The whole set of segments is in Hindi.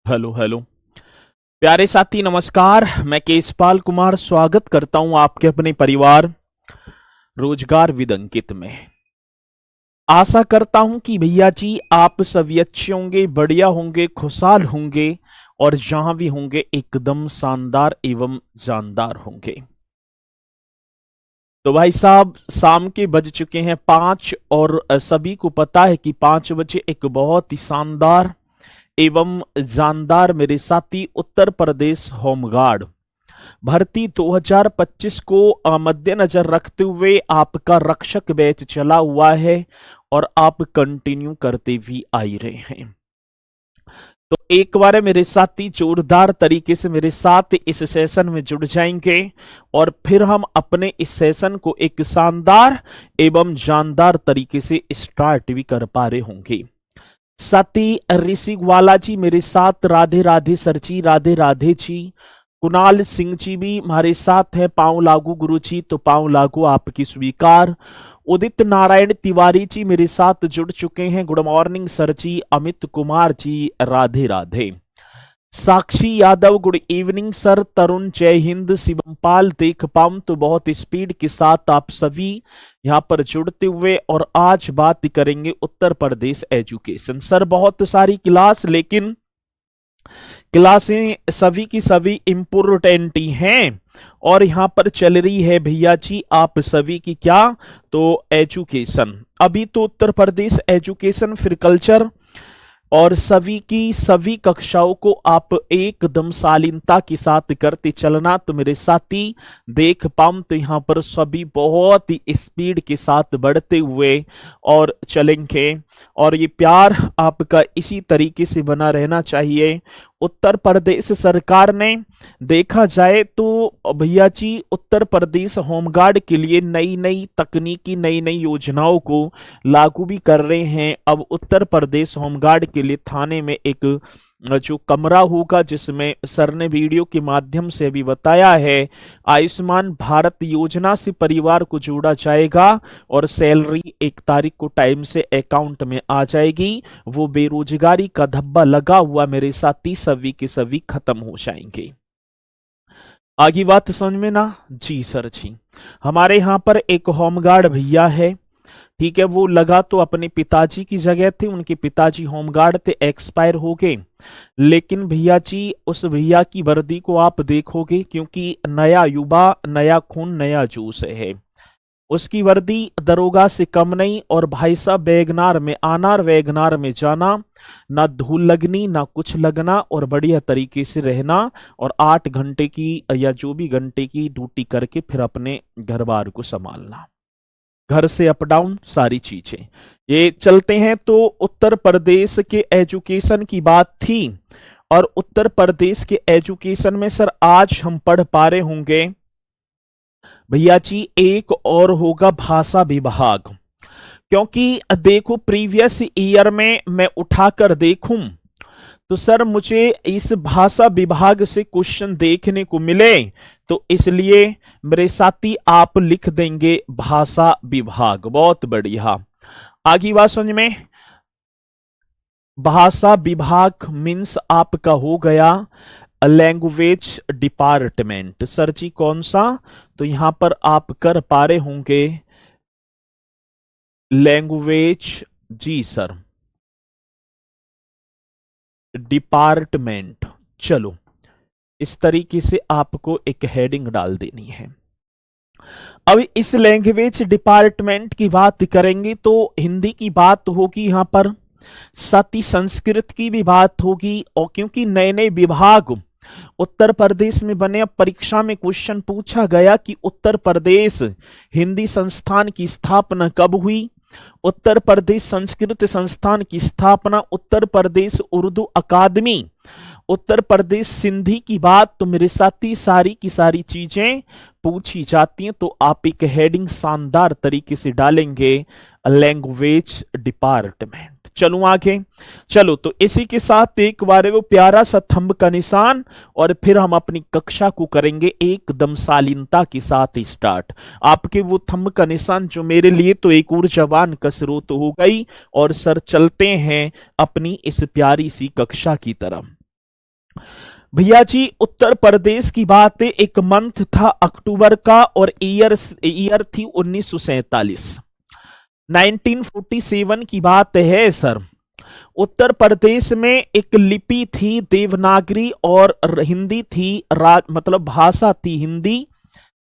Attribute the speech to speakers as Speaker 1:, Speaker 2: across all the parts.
Speaker 1: Hello hello. प्यारे साथी नमस्कार। मैं केशपाल कुमार स्वागत करता हूं आपके अपने परिवार रोजगार विद अंकित में। आशा करता हूं कि भैया जी आप सभी अच्छे होंगे, बढ़िया होंगे, खुशहाल होंगे और जहां भी होंगे एकदम शानदार एवं जानदार होंगे। तो भाई साहब शाम के बज चुके हैं 5 और सभी को पता है कि 5 बजे एक बहुत ही शानदार एवं जानदार मेरे साथी उत्तर प्रदेश होमगार्ड भर्ती 2025 को मद्देनजर रखते हुए आपका रक्षक बैच चला हुआ है और आप कंटिन्यू करते भी आ ही रहे हैं। तो एक बार मेरे साथी जोरदार तरीके से मेरे साथ इस सेशन में जुड़ जाएंगे और फिर हम अपने इस सेशन को एक शानदार एवं जानदार तरीके से स्टार्ट भी कर पा रहे होंगे। सती ऋषि वाला जी मेरे साथ, राधे राधे सर जी, राधे राधे जी। कुणाल सिंह जी भी हमारे साथ है, पांव लागू गुरु जी, तो पांव लागू आपकी स्वीकार। उदित नारायण तिवारी जी मेरे साथ जुड़ चुके हैं, गुड मॉर्निंग सर जी। अमित कुमार जी राधे राधे। साक्षी यादव गुड इवनिंग सर। तरुण जय हिंद। शिवमपाल देख पाऊं तो बहुत स्पीड के साथ आप सभी यहां पर जुड़ते हुए, और आज बात करेंगे उत्तर प्रदेश एजुकेशन। सर बहुत सारी क्लास, लेकिन क्लासें सभी की सभी इम्पोर्टेंट ही हैं और यहां पर चल रही है भैया जी आप सभी की क्या, तो एजुकेशन। अभी तो उत्तर प्रदेश एजुकेशन फिर कल्चर और सभी की सभी कक्षाओं को आप एकदम शालीनता के साथ करते चलना। तो मेरे साथी देख पाऊं तो यहाँ पर सभी बहुत ही स्पीड के साथ बढ़ते हुए और चलेंगे, और ये प्यार आपका इसी तरीके से बना रहना चाहिए। उत्तर प्रदेश सरकार ने देखा जाए तो भैया जी उत्तर प्रदेश होमगार्ड के लिए नई नई तकनीकी नई नई योजनाओं को लागू भी कर रहे हैं। अब उत्तर प्रदेश होमगार्ड के लिए थाने में एक जो कमरा होगा, जिसमें सर ने वीडियो के माध्यम से भी बताया है, आयुष्मान भारत योजना से परिवार को जोड़ा जाएगा और सैलरी 1 तारीख को टाइम से अकाउंट में आ जाएगी। वो बेरोजगारी का धब्बा लगा हुआ मेरे साथी सभी के सभी खत्म हो जाएंगे। आगे बात समझ में ना जी सर जी। हमारे यहाँ पर एक होमगार्ड भैया है, ठीक है, वो लगा तो अपने पिताजी की जगह थे, उनके पिताजी होमगार्ड थे, एक्सपायर हो गए। लेकिन भैया जी उस भैया की वर्दी को आप देखोगे, क्योंकि नया युवा नया खून नया जोश है, उसकी वर्दी दरोगा से कम नहीं। और भाई साहब वैगनार में आना और वैगनार में जाना, ना धूल लगनी ना कुछ लगना, और बढ़िया तरीके से रहना, और 8 घंटे की या जो भी घंटे की ड्यूटी करके फिर अपने घर बार को संभालना, घर से अप डाउन सारी चीजें ये चलते हैं। तो उत्तर प्रदेश के एजुकेशन की बात थी, और उत्तर प्रदेश के एजुकेशन में सर आज हम पढ़ पा रहे होंगे भैया जी एक और होगा भाषा विभाग। क्योंकि देखो प्रीवियस ईयर में मैं उठाकर देखूं तो सर मुझे इस भाषा विभाग से क्वेश्चन देखने को मिले, तो इसलिए मेरे साथी आप लिख देंगे भाषा विभाग। बहुत बढ़िया। आगे बात समझ में। भाषा विभाग मीन्स आपका हो गया लैंग्वेज डिपार्टमेंट। सर जी कौन सा, तो यहां पर आप कर पा रहे होंगे लैंग्वेज, जी सर, डिपार्टमेंट। चलो इस तरीके से आपको एक हेडिंग डाल देनी है। अब इस लैंग्वेज डिपार्टमेंट की बात करेंगे तो हिंदी की बात होगी यहां पर, साथ ही संस्कृत की भी बात होगी। और क्योंकि नए नए विभाग उत्तर प्रदेश में बने, अब परीक्षा में क्वेश्चन पूछा गया कि उत्तर प्रदेश हिंदी संस्थान की स्थापना कब हुई, उत्तर प्रदेश संस्कृत संस्थान की स्थापना, उत्तर प्रदेश उर्दू अकादमी, उत्तर प्रदेश सिंधी की बात, तो मेरे साथी सारी की सारी चीजें पूछी जाती हैं। तो आप एक हेडिंग शानदार तरीके से डालेंगे लैंग्वेज डिपार्टमेंट। चलूं आगे। चलो तो इसी के साथ एक बार वो प्यारा सा थंब का निशान, और फिर हम अपनी कक्षा को करेंगे एकदम शालीनता के साथ स्टार्ट। आपके वो थंब का निशान जो मेरे लिए तो एक ऊर्जावान कसरत हो गई, और सर चलते हैं अपनी इस प्यारी सी कक्षा की तरफ। भैया जी उत्तर प्रदेश की बात है, एक मंथ था अक्टूबर का और ईयर थी 1947। 1947 की बात है सर। उत्तर प्रदेश में एक लिपि थी देवनागरी और हिंदी थी, मतलब भाषा थी हिंदी,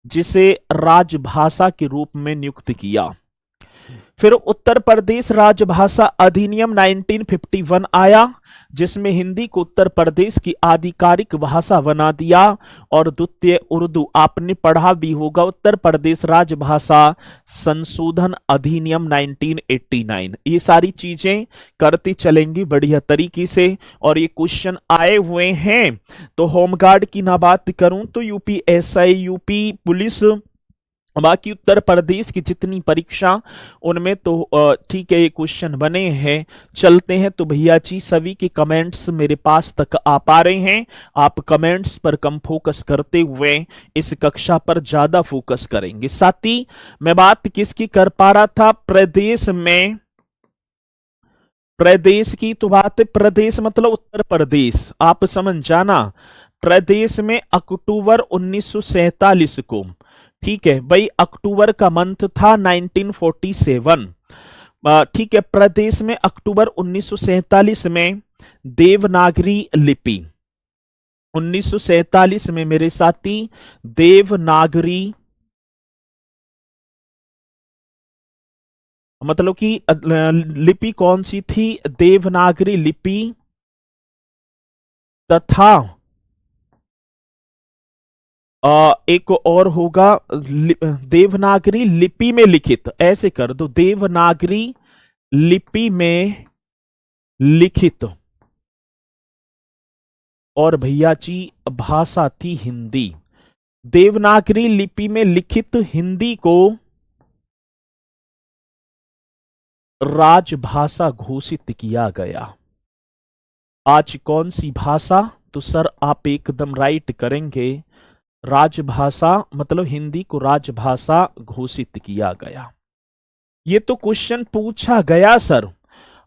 Speaker 1: जिसे राजभाषा के रूप में नियुक्त किया। फिर उत्तर प्रदेश राजभाषा अधिनियम 1951 आया, जिसमें हिंदी को उत्तर प्रदेश की आधिकारिक भाषा बना दिया। और द्वितीय उर्दू आपने पढ़ा भी होगा, उत्तर प्रदेश राजभाषा संशोधन अधिनियम 1989। ये सारी चीजें करती चलेंगी बढ़िया तरीके से। और ये क्वेश्चन आए हुए हैं। तो होमगार्ड की ना बात करूं तो यूपीएसआई, यूपी पुलिस, बाकी उत्तर प्रदेश की जितनी परीक्षा उनमें तो ठीक है ये क्वेश्चन बने हैं। चलते हैं तो भैया जी सभी के कमेंट्स मेरे पास तक आ पा रहे हैं। आप कमेंट्स पर कम फोकस करते हुए इस कक्षा पर ज्यादा फोकस करेंगे। साथ ही मैं बात किसकी कर पा रहा था, प्रदेश में, प्रदेश की तो बात है, प्रदेश मतलब उत्तर प्रदेश, आप समझ जाना। प्रदेश में अक्टूबर 1947 को, ठीक है भाई, अक्टूबर का मंथ था 1947। ठीक है, प्रदेश में अक्टूबर 1947 में देवनागरी लिपि, 1947 में मेरे साथी देवनागरी, मतलब कि लिपि कौन सी थी, देवनागरी लिपि तथा एक और होगा देवनागरी लिपि में लिखित, ऐसे कर दो, देवनागरी लिपि में लिखित। और भैया जी भाषा थी हिंदी। देवनागरी लिपि में लिखित हिंदी को राजभाषा घोषित किया गया। आज कौन सी भाषा, तो सर आप एकदम राइट करेंगे, राजभाषा मतलब हिंदी को राजभाषा घोषित किया गया। ये तो क्वेश्चन पूछा गया सर।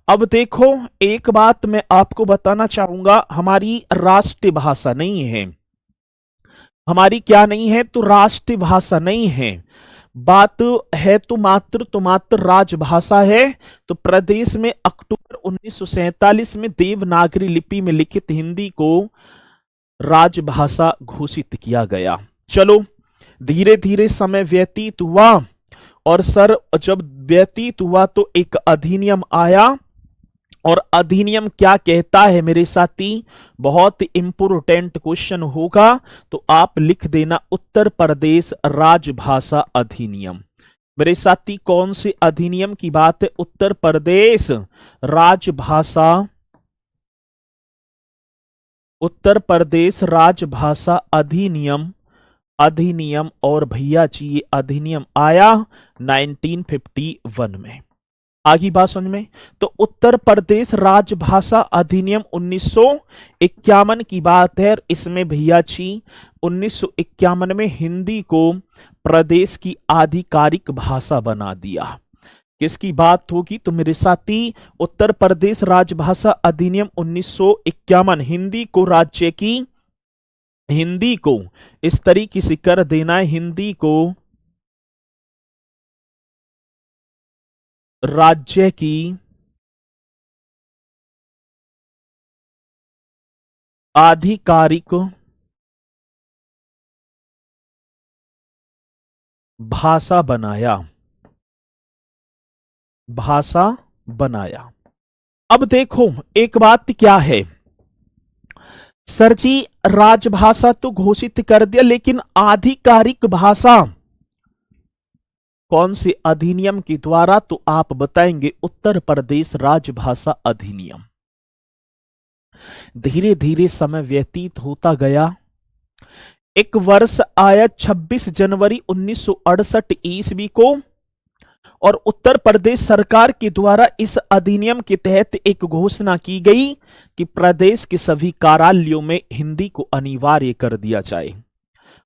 Speaker 1: अब देखो एक बात मैं आपको बताना चाहूंगा, हमारी राष्ट्रीय भाषा नहीं है, हमारी क्या नहीं है, तो राष्ट्रीय भाषा नहीं है, बात है तो मात्र राजभाषा है। तो प्रदेश में अक्टूबर 1947 में देवनागरी लिपि में लिखित हिंदी को राजभाषा घोषित किया गया। चलो धीरे धीरे समय व्यतीत हुआ और सर जब व्यतीत हुआ तो एक अधिनियम आया। और अधिनियम क्या कहता है मेरे साथी, बहुत इंपोर्टेंट क्वेश्चन होगा, तो आप लिख देना उत्तर प्रदेश राजभाषा अधिनियम। मेरे साथी कौन से अधिनियम की बात है, उत्तर प्रदेश राजभाषा, उत्तर प्रदेश राजभाषा अधिनियम, अधिनियम। और भैया जी ये अधिनियम आया 1951 में। आगे बात समझ में, तो उत्तर प्रदेश राजभाषा अधिनियम 1951 की बात है। इसमें भैया जी 1951 में हिंदी को प्रदेश की आधिकारिक भाषा बना दिया। किसकी बात होगी, तो मेरे साथी उत्तर प्रदेश राजभाषा अधिनियम 1951, हिंदी को राज्य की, हिंदी को इस तरीके से कर देना है, हिंदी को राज्य की आधिकारिक भाषा बनाया, भाषा बनाया। अब देखो एक बात क्या है सर जी, राजभाषा तो घोषित कर दिया, लेकिन आधिकारिक भाषा कौन से अधिनियम के द्वारा, तो आप बताएंगे उत्तर प्रदेश राजभाषा अधिनियम। धीरे धीरे समय व्यतीत होता गया। एक वर्ष आया 26 जनवरी 1968 ईस्वी को, और उत्तर प्रदेश सरकार के द्वारा इस अधिनियम के तहत एक घोषणा की गई कि प्रदेश के सभी कार्यालयों में हिंदी को अनिवार्य कर दिया जाए।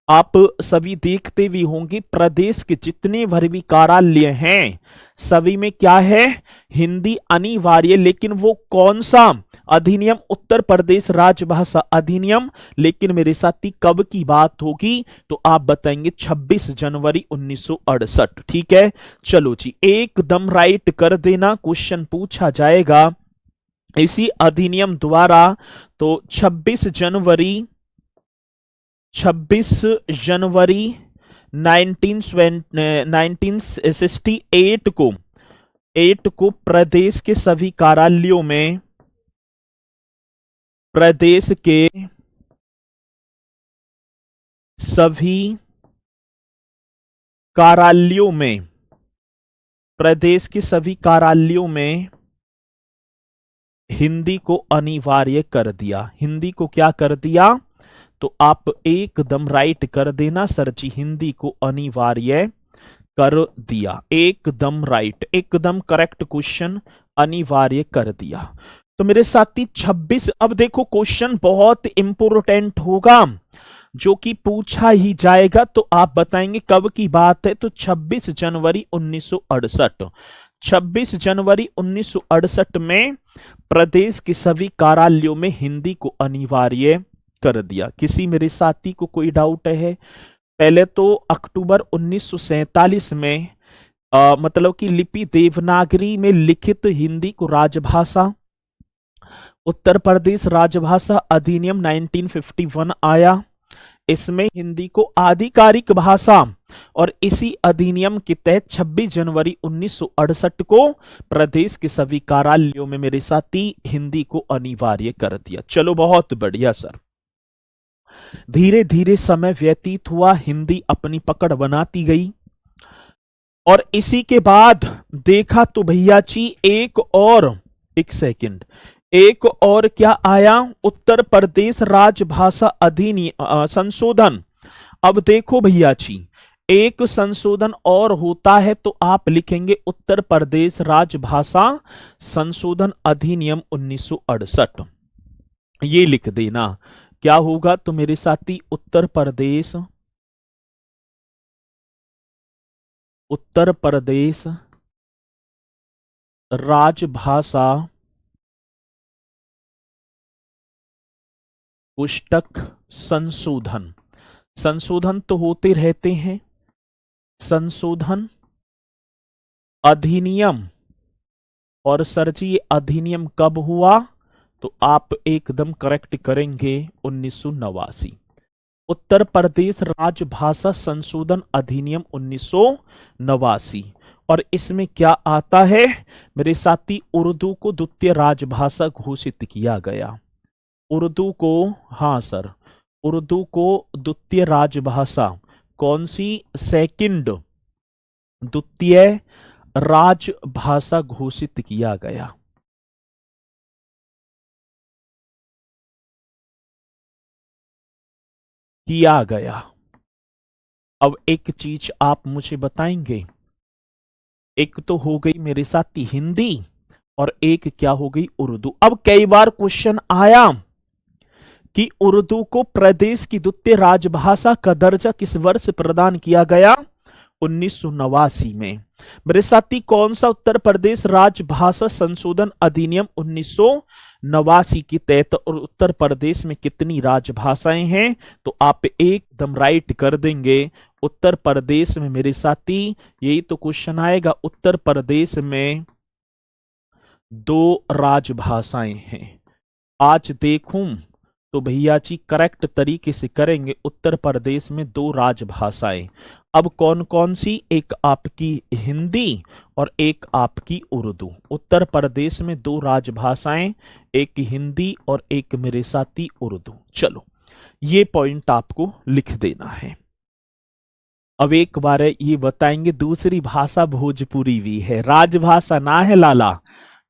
Speaker 1: आप सभी देखते भी होंगे प्रदेश के जितने भर भी कार्यालय हैं सभी में क्या है, हिंदी अनिवार्य। लेकिन वो कौन सा अधिनियम, उत्तर प्रदेश राजभाषा अधिनियम। लेकिन मेरे साथी कब की बात होगी, तो आप बताएंगे 26 जनवरी 1968। ठीक है, चलो जी एकदम राइट कर देना। क्वेश्चन पूछा जाएगा इसी अधिनियम द्वारा, तो 26 जनवरी 1968 को प्रदेश के सभी कार्यालयों में, प्रदेश के सभी कार्यालयों में, प्रदेश के सभी कार्यालयों में हिंदी को अनिवार्य कर दिया। हिंदी को क्या कर दिया, तो आप एकदम राइट कर देना सर जी, हिंदी को अनिवार्य कर दिया। एकदम राइट, एकदम करेक्ट क्वेश्चन, अनिवार्य कर दिया। तो मेरे साथी 26, अब देखो क्वेश्चन बहुत इंपोर्टेंट होगा जो कि पूछा ही जाएगा। तो आप बताएंगे कब की बात है, तो 26 जनवरी 1968। 26 जनवरी 1968 में प्रदेश के सभी कार्यालयों में हिंदी को अनिवार्य कर दिया। किसी मेरे साथी को कोई डाउट है? पहले तो अक्टूबर 1947 में मतलब कि लिपि देवनागरी में लिखित हिंदी को राजभाषा, उत्तर प्रदेश राजभाषा अधिनियम 1951 आया। इसमें हिंदी को आधिकारिक भाषा, और इसी अधिनियम के तहत 26 जनवरी 1968 को प्रदेश के सभी कार्यालयों में मेरे साथी हिंदी को अनिवार्य कर दिया। चलो बहुत बढ़िया सर। धीरे धीरे समय व्यतीत हुआ, हिंदी अपनी पकड़ बनाती गई, और इसी के बाद देखा तो भैया जी एक सेकंड, एक और क्या आया, उत्तर प्रदेश राजभाषा अधिनियम संशोधन। अब देखो भैया जी, एक संशोधन और होता है, तो आप लिखेंगे उत्तर प्रदेश राजभाषा संशोधन अधिनियम 1968, ये लिख देना। क्या होगा तो मेरे साथी, उत्तर प्रदेश राजभाषा पुस्तक संशोधन। संशोधन तो होते रहते हैं, संशोधन अधिनियम। और सर जी ये अधिनियम कब हुआ, तो आप एकदम करेक्ट करेंगे 1989। उत्तर प्रदेश राजभाषा संशोधन अधिनियम 1989। और इसमें क्या आता है मेरे साथी, उर्दू को द्वितीय राजभाषा घोषित किया गया। उर्दू को, हाँ सर, उर्दू को द्वितीय राजभाषा, कौन सी, सेकंड द्वितीय राजभाषा घोषित किया गया। अब एक चीज आप मुझे बताएंगे, एक तो हो गई मेरे साथी हिंदी, और एक क्या हो गई, उर्दू। अब कई बार क्वेश्चन आया कि उर्दू को प्रदेश की द्वितीय राजभाषा का दर्जा किस वर्ष प्रदान किया गया, 1989 में। मेरे साथी कौन सा उत्तर प्रदेश राजभाषा संशोधन अधिनियम 1989 के तहत, और उत्तर प्रदेश में कितनी राजभाषाएं हैं, तो आप एकदम राइट कर देंगे। उत्तर प्रदेश में मेरे साथी, यही तो क्वेश्चन आएगा, उत्तर प्रदेश में 2 राजभाषाएं हैं। आज देखूं तो भैया जी करेक्ट तरीके से करेंगे, उत्तर प्रदेश में 2 राजभाषाएं। अब कौन कौन सी, एक आपकी हिंदी और एक आपकी उर्दू। उत्तर प्रदेश में 2 राजभाषाएं, एक हिंदी और एक मेरे साथी उर्दू। चलो ये पॉइंट आपको लिख देना है। अब एक बार ये बताएंगे, दूसरी भाषा भोजपुरी भी है, राजभाषा ना है लाला।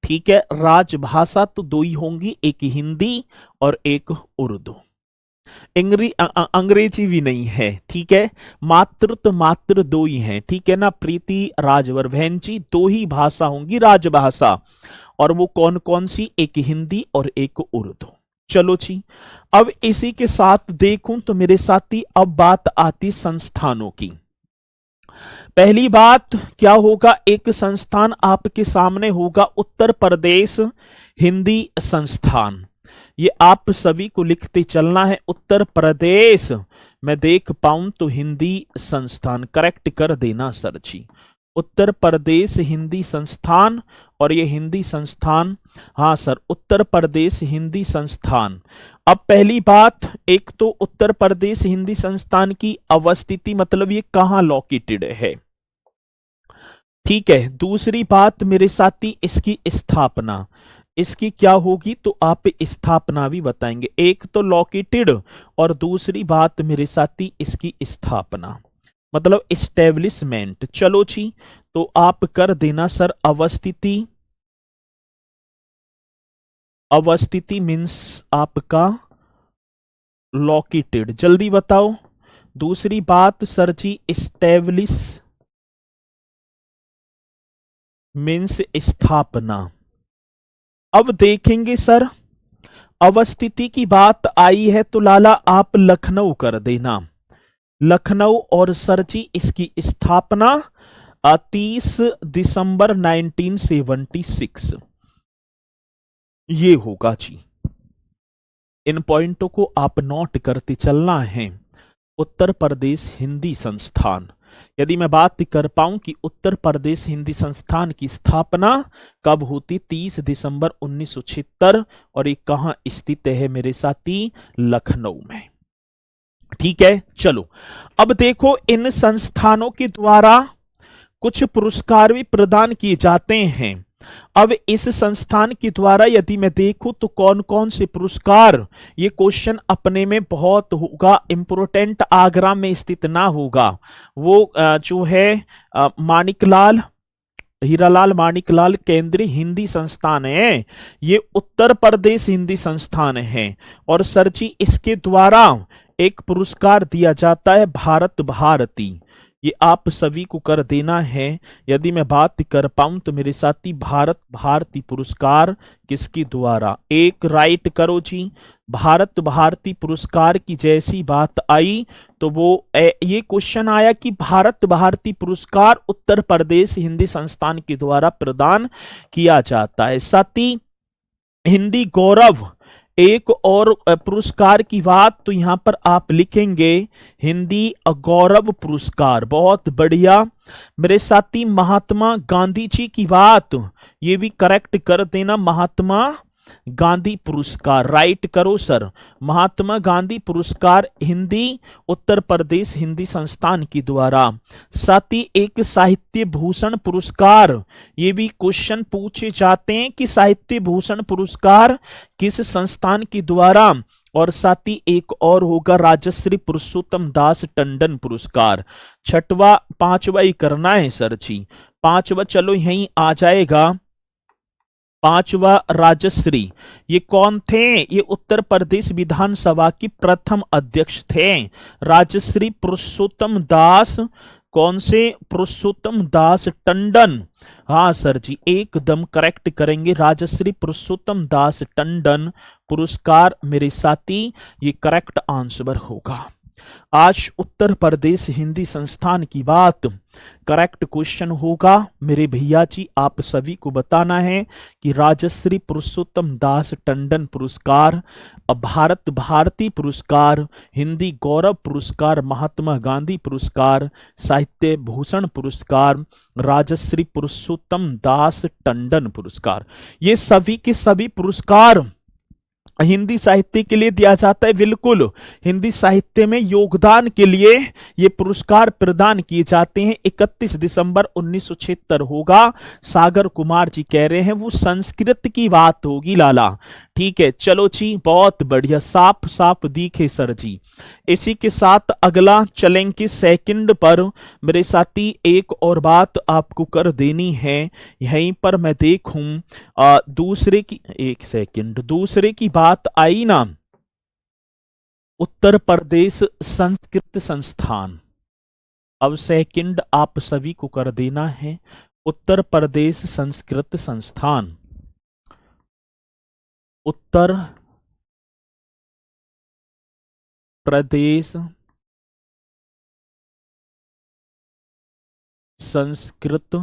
Speaker 1: ठीक है, राजभाषा तो 2 ही होंगी, एक हिंदी और एक उर्दू। अंग्रेजी भी नहीं है। ठीक है, मात्र 2 ही हैं। ठीक है ना प्रीति राजवर बहन जी, 2 ही भाषा होंगी राजभाषा, और वो कौन कौन सी, एक हिंदी और एक उर्दू। चलो जी, अब इसी के साथ देखूं तो मेरे साथी अब बात आती संस्थानों की। पहली बात क्या होगा, एक संस्थान आपके सामने होगा उत्तर प्रदेश हिंदी संस्थान। ये आप सभी को लिखते चलना है, उत्तर प्रदेश, मैं देख पाऊं तो हिंदी संस्थान, करेक्ट कर देना सर जी। उत्तर प्रदेश हिंदी संस्थान, और ये हिंदी संस्थान, हाँ सर, उत्तर प्रदेश हिंदी संस्थान। अब पहली बात, एक तो उत्तर प्रदेश हिंदी संस्थान की अवस्थिति, मतलब ये कहाँ लोकेटेड है, ठीक है। दूसरी बात मेरे साथी, इसकी स्थापना, इसकी क्या होगी, तो आप स्थापना भी बताएंगे। एक तो लोकेटेड, और दूसरी बात मेरे साथी इसकी स्थापना, मतलब इस्टेब्लिशमेंट। चलो जी, तो आप कर देना सर अवस्थिति। अवस्थिति मीन्स आपका लोकेटेड, जल्दी बताओ। दूसरी बात सर जी इस्टेब्लिश मीन्स स्थापना। अब देखेंगे सर, अवस्थिति की बात आई है तो लाला आप लखनऊ कर देना, लखनऊ। और सर जी इसकी स्थापना 30 दिसंबर 1976, ये होगा जी। इन पॉइंटों को आप नोट करते चलना है। उत्तर प्रदेश हिंदी संस्थान, यदि मैं बात कर पाऊं कि उत्तर प्रदेश हिंदी संस्थान की स्थापना कब होती, 30 दिसंबर 1976, और ये कहां स्थित है मेरे साथी, लखनऊ में, ठीक है। चलो, अब देखो इन संस्थानों के द्वारा कुछ पुरस्कार भी प्रदान किए जाते हैं। अब इस संस्थान के द्वारा यदि मैं देखूं तो कौन कौन से पुरस्कार, ये क्वेश्चन अपने में बहुत होगा इंपोर्टेंट, आगरा में स्थित ना होगा, वो जो है माणिकलाल, हीरालाल माणिकलाल केंद्रीय हिंदी संस्थान है, ये उत्तर प्रदेश हिंदी संस्थान है। और सर जी इसके द्वारा एक पुरस्कार दिया जाता है भारत भारती, ये आप सभी को कर देना है। यदि मैं बात कर पाऊं तो मेरे साथी भारत भारती पुरस्कार किसके द्वारा, एक राइट करो जी। भारत भारती पुरस्कार की जैसी बात आई तो वो ये क्वेश्चन आया कि भारत भारती पुरस्कार उत्तर प्रदेश हिंदी संस्थान के द्वारा प्रदान किया जाता है। साथी हिंदी गौरव, एक और पुरस्कार की बात तो यहां पर आप लिखेंगे हिंदी गौरव पुरस्कार, बहुत बढ़िया। मेरे साथी महात्मा गांधी जी की बात, ये भी करेक्ट कर देना, महात्मा गांधी पुरस्कार, राइट करो सर। महात्मा गांधी पुरस्कार हिंदी उत्तर प्रदेश हिंदी संस्थान के द्वारा। साथ ही एक साहित्य भूषण पुरस्कार, ये भी क्वेश्चन पूछे जाते हैं कि साहित्य भूषण पुरस्कार किस संस्थान के द्वारा। और साथ ही एक और होगा राजश्री पुरुषोत्तम दास टंडन पुरस्कार। छठवा पांचवा ही करना है सर जी, पांचवा चलो यहीं आ जाएगा। पांचवा राजश्री, ये कौन थे, ये उत्तर प्रदेश विधानसभा की प्रथम अध्यक्ष थे, राजश्री पुरुषोत्तम दास, कौन से, पुरुषोत्तम दास टंडन। हाँ सर जी एकदम करेक्ट करेंगे, राजश्री पुरुषोत्तम दास टंडन पुरस्कार मेरे साथी, ये करेक्ट आंसर होगा। आज उत्तर प्रदेश हिंदी संस्थान की बात करेक्ट क्वेश्चन होगा मेरे भैया जी। आप सभी को बताना है कि राजश्री पुरुषोत्तम दास टंडन पुरस्कार, भारत भारती पुरस्कार, हिंदी गौरव पुरस्कार, महात्मा गांधी पुरस्कार, साहित्य भूषण पुरस्कार, राजश्री पुरुषोत्तम दास टंडन पुरस्कार, ये सभी के सभी पुरस्कार हिंदी साहित्य के लिए दिया जाता है। बिल्कुल, हिंदी साहित्य में योगदान के लिए ये पुरस्कार प्रदान किए जाते हैं। 31 दिसंबर 1976 होगा, सागर कुमार जी कह रहे हैं, वो संस्कृत की बात होगी लाला, ठीक है। चलो जी बहुत बढ़िया, साफ साफ दिखे सर जी। इसी के साथ अगला चलेंगे सेकंड पर। मेरे साथी एक और बात आपको कर देनी है, यहीं पर मैं देखूं दूसरे की, एक सेकंड, दूसरे की बात आई ना, उत्तर प्रदेश संस्कृत संस्थान। अब सेकंड आप सभी को कर देना है, उत्तर प्रदेश संस्कृत संस्थान, उत्तर प्रदेश संस्कृत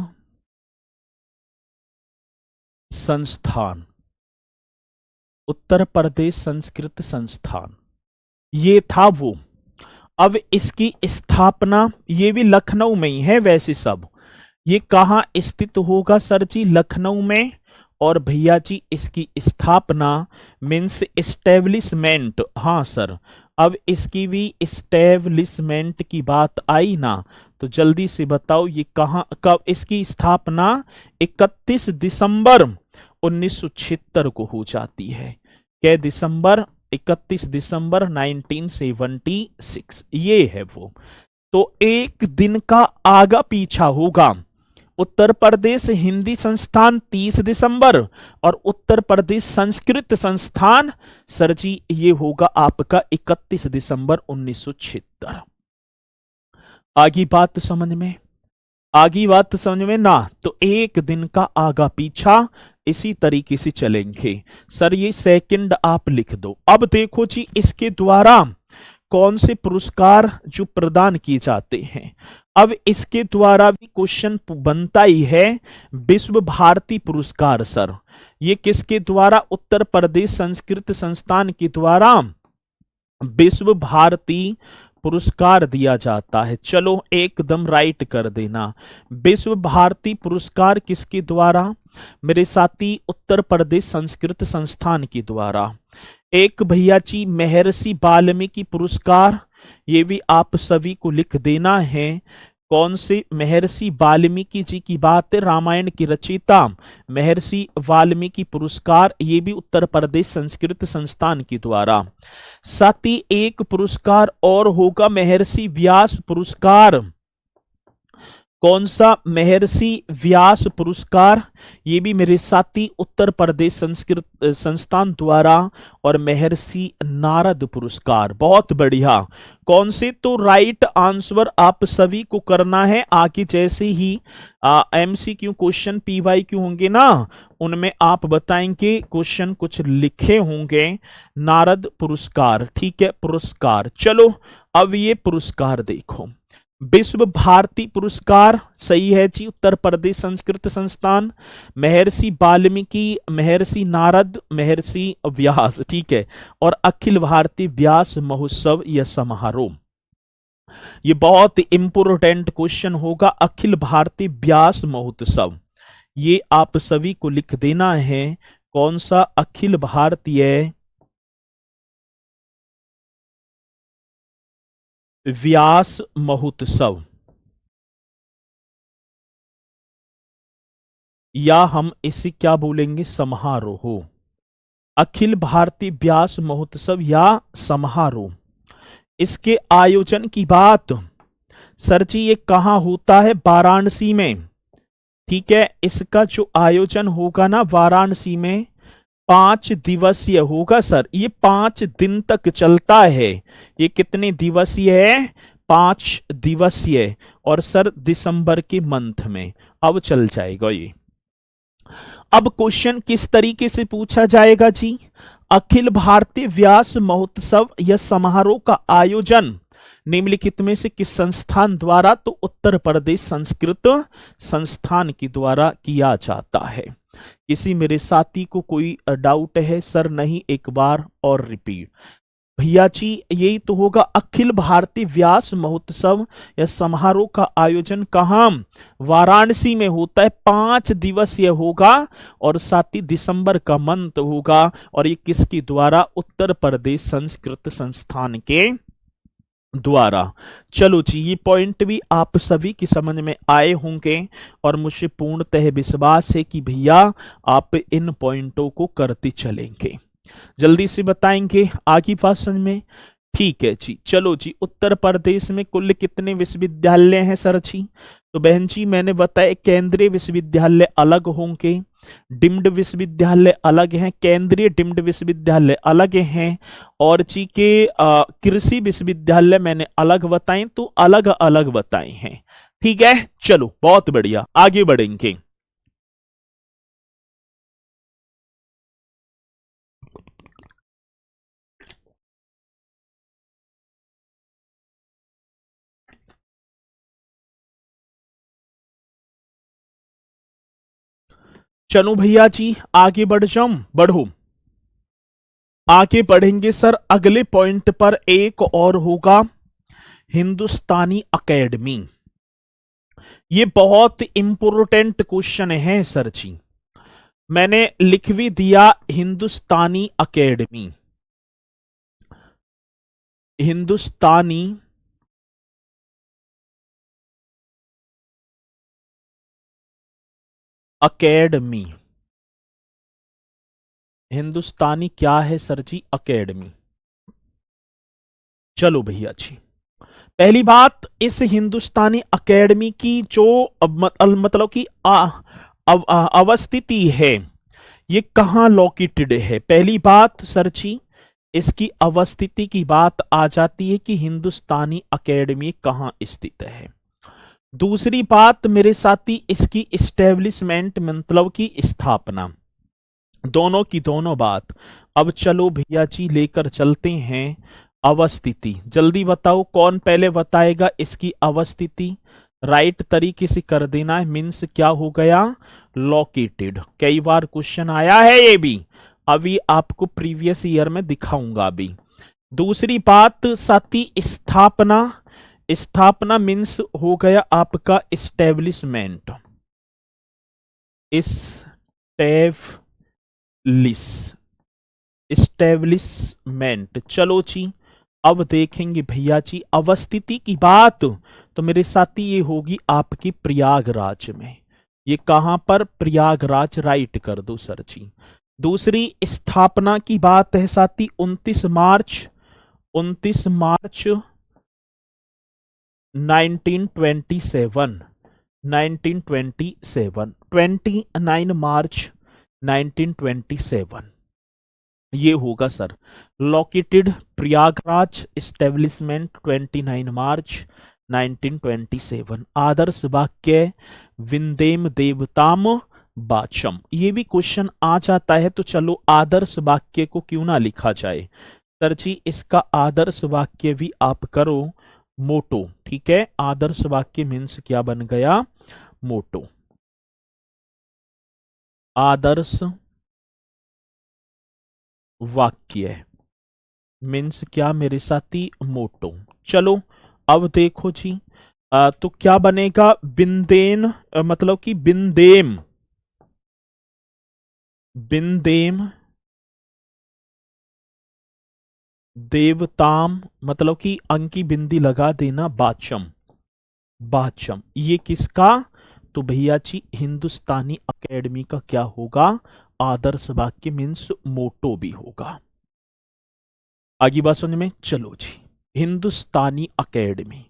Speaker 1: संस्थान, उत्तर प्रदेश संस्कृत संस्थान, ये था वो। अब इसकी स्थापना, ये भी लखनऊ में ही है वैसे सब। ये कहाँ स्थित होगा सर जी? लखनऊ में। और भैया जी इसकी स्थापना मीन्स एस्टेब्लिशमेंट, हाँ सर, अब इसकी भी एस्टेब्लिशमेंट की बात आई ना, तो जल्दी से बताओ ये कहाँ, कब इसकी स्थापना? 31 दिसंबर 1976 को हो जाती है। क्या दिसंबर? 31 दिसंबर 1976, ये है वो। तो एक दिन का आगा पीछा होगा। उत्तर प्रदेश हिंदी संस्थान 30 दिसंबर, और उत्तर प्रदेश संस्कृत संस्थान सर जी ये होगा आपका 31 दिसंबर 1976। आगे बात समझ में? आगे बात समझ में ना? तो एक दिन का आगा पीछा इसी तरीके से चलेंगे। सर ये सेकंड आप लिख दो। अब देखो जी इसके द्वारा कौन से पुरस्कार जो प्रदान किए जाते हैं। अब इसके द्वारा भी क्वेश्चन बनता ही है, विश्व भारती पुरस्कार सर, ये किसके द्वारा? उत्तर प्रदेश संस्कृत संस्थान के द्वारा विश्व भारती पुरस्कार दिया जाता है। चलो एकदम राइट कर देना। विश्व भारती पुरस्कार किसके द्वारा मेरे साथी? उत्तर प्रदेश संस्कृत संस्थान के द्वारा। एक भैया जी महर्षि वाल्मीकि पुरस्कार, ये भी आप सभी को लिख देना है। कौन से? महर्षि वाल्मीकि जी की बात है, रामायण की रचयिता महर्षि वाल्मीकि पुरस्कार, ये भी उत्तर प्रदेश संस्कृत संस्थान के द्वारा। साथ ही एक पुरस्कार और होगा महर्षि व्यास पुरस्कार। कौन सा? महर्षि व्यास पुरस्कार, ये भी मेरे साथी उत्तर प्रदेश संस्कृत संस्थान द्वारा। और महर्षि नारद पुरस्कार, बहुत बढ़िया। कौन से? तो राइट आंसर आप सभी को करना है। आगे जैसे ही एमसीक्यू क्वेश्चन पीवाईक्यू होंगे ना, उनमें आप बताएंगे, क्वेश्चन कुछ लिखे होंगे नारद पुरस्कार, ठीक है, पुरस्कार। चलो अब ये पुरस्कार देखो। विश्व भारती पुरस्कार सही है जी, उत्तर प्रदेश संस्कृत संस्थान। महर्षि वाल्मीकि, महर्षि नारद, महर्षि व्यास, ठीक है। और अखिल भारतीय व्यास महोत्सव या समारोह, ये बहुत इंपोर्टेंट क्वेश्चन होगा। अखिल भारतीय व्यास महोत्सव, ये आप सभी को लिख देना है। कौन सा? अखिल भारतीय व्यास महोत्सव, या हम इसे क्या बोलेंगे? समारोह। अखिल भारतीय व्यास महोत्सव या समारोह, इसके आयोजन की बात सर जी ये कहाँ होता है? वाराणसी में, ठीक है। इसका जो आयोजन होगा ना वाराणसी में, 5 दिवसीय होगा सर। ये 5 दिन तक चलता है। ये कितने दिवसीय है? 5 दिवसीय। और सर दिसंबर के मंथ में अब चल जाएगा ये। अब क्वेश्चन किस तरीके से पूछा जाएगा जी? अखिल भारतीय व्यास महोत्सव या समारोह का आयोजन निम्नलिखित में से किस संस्थान द्वारा? तो उत्तर प्रदेश संस्कृत संस्थान के द्वारा किया जाता है। किसी मेरे साथी को कोई डाउट है? सर नहीं, एक बार और रिपीट। भैया जी यही तो होगा, अखिल भारतीय व्यास महोत्सव या समारोह का आयोजन कहाँ? वाराणसी में होता है। 5 दिवसीय होगा और साथ ही दिसंबर का मंथ होगा। और ये किसके द्वारा? उत्तर प्रदेश संस्कृत संस्थान के द्वारा। चलो जी ये पॉइंट भी आप सभी की समझ में आए होंगे, और मुझे पूर्णतः विश्वास है कि भैया आप इन पॉइंटों को करते चलेंगे। जल्दी से बताएंगे आगे बात समझ में? ठीक है जी। चलो जी, उत्तर प्रदेश में कुल कितने विश्वविद्यालय हैं सर जी? तो बहन जी मैंने बताया केंद्रीय विश्वविद्यालय अलग होंगे, डिम्ड विश्वविद्यालय अलग हैं, केंद्रीय डिम्ड विश्वविद्यालय अलग हैं, और जी के कृषि विश्वविद्यालय मैंने अलग बताए, तो अलग अलग बताए हैं। ठीक है, चलो बहुत बढ़िया, आगे बढ़ेंगे। चलो भैया जी आगे बढ़ जाऊं, बढ़ो। आगे बढ़ेंगे सर अगले पॉइंट पर। एक और होगा हिंदुस्तानी अकेडमी। ये बहुत इंपोर्टेंट क्वेश्चन है सर जी। मैंने लिख भी दिया हिंदुस्तानी अकेडमी। हिंदुस्तानी अकेडमी। हिंदुस्तानी क्या है सर जी? अकेडमी। चलो भैया जी, पहली बात, इस हिंदुस्तानी अकेडमी की जो मतलब कि अवस्थिति है, ये कहां लोकेटेड है? पहली बात सर जी, इसकी अवस्थिति की बात आ जाती है कि हिंदुस्तानी अकेडमी कहां स्थित है। दूसरी बात मेरे साथी, इसकी इस्टेब्लिशमेंट मतलब की स्थापना। दोनों की दोनों बात। अब चलो भैया जी लेकर चलते हैं अवस्थिति। जल्दी बताओ कौन पहले बताएगा इसकी अवस्थिति? राइट तरीके से कर देना है। मीन्स क्या हो गया? लोकेटेड। कई बार क्वेश्चन आया है ये भी, अभी आपको प्रीवियस ईयर में दिखाऊंगा अभी। दूसरी बात साथी, स्थापना। स्थापना मीन्स हो गया आपका इस्टेब्लिशमेंट। इस्टेब्लिशमेंट। चलो जी, अब देखेंगे भैया जी अवस्थिति की बात। तो मेरे साथी ये होगी आपकी प्रयागराज में। ये कहां पर? प्रयागराज। राइट कर दो सर जी। दूसरी स्थापना की बात है साथी 29 मार्च 1927। 29 मार्च 1927 ये होगा सर। लोकेटेड प्रयागराज, एस्टेब्लिशमेंट 29 मार्च 1927। आदर्श वाक्य विंदेम देवताम वाचम। ये भी क्वेश्चन आ जाता है, तो चलो आदर्श वाक्य को क्यों ना लिखा जाए सर जी। इसका आदर्श वाक्य भी आप करो मोटो। ठीक है, आदर्श वाक्य मीन्स क्या बन गया? मोटो। आदर्श वाक्य मीन्स क्या मेरे साथी? मोटो। चलो अब देखो जी, तो क्या बनेगा? बिंदेन मतलब कि बिंदेम। बिंदेम देवताम मतलब कि अंकी बिंदी लगा देना, बाचम। बाचम ये किसका? तो भैया जी हिंदुस्तानी अकेडमी का क्या होगा? आदर्श वाक्य मीन्स मोटो भी होगा। आगे बात समझ में? चलो जी, हिंदुस्तानी अकेडमी।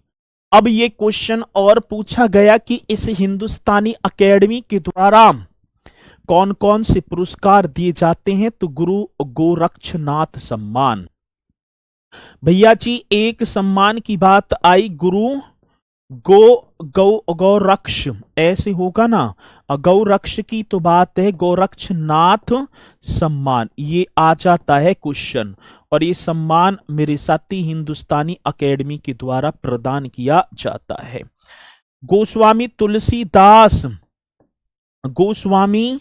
Speaker 1: अब ये क्वेश्चन और पूछा गया कि इस हिंदुस्तानी अकेडमी के द्वारा कौन कौन से पुरस्कार दिए जाते हैं? तो गुरु गोरक्षनाथ सम्मान। भैया जी एक सम्मान की बात आई, गुरु गौरक्ष ऐसे होगा ना। गौरक्ष की तो बात है, गोरक्षनाथ सम्मान ये आ जाता है क्वेश्चन। और ये सम्मान मेरे साथी हिंदुस्तानी अकेडमी के द्वारा प्रदान किया जाता है। गोस्वामी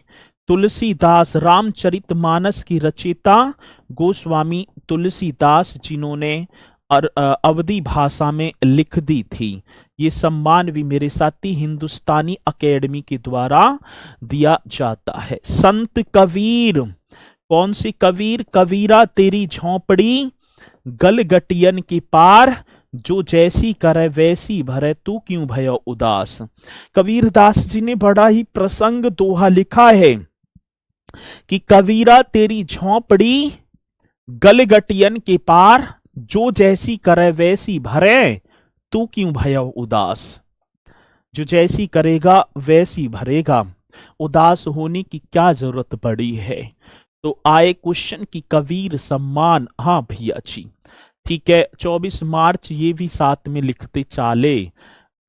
Speaker 1: तुलसीदास रामचरितमानस की रचयिता गोस्वामी तुलसीदास, जिन्होंने अवधी भाषा में लिख दी थी। ये सम्मान भी मेरे साथी हिंदुस्तानी अकेडमी के द्वारा दिया जाता है। संत कबीर, कौन सी कबीर? कबीरा तेरी झोंपड़ी गलगटियन के पार, जो जैसी करे वैसी भरे तू क्यों भयो उदास। कबीरदास जी ने बड़ा ही प्रसंग दोहा लिखा है कि कबीरा तेरी झोंपड़ी गलगटियन के पार, जो जैसी करे वैसी भरे तू क्यों भयो उदास। जो जैसी करेगा वैसी भरेगा, उदास होने की क्या जरूरत पड़ी है। तो आए क्वेश्चन की कबीर सम्मान। हाँ भैया जी ठीक है, 24 मार्च ये भी साथ में लिखते चाले।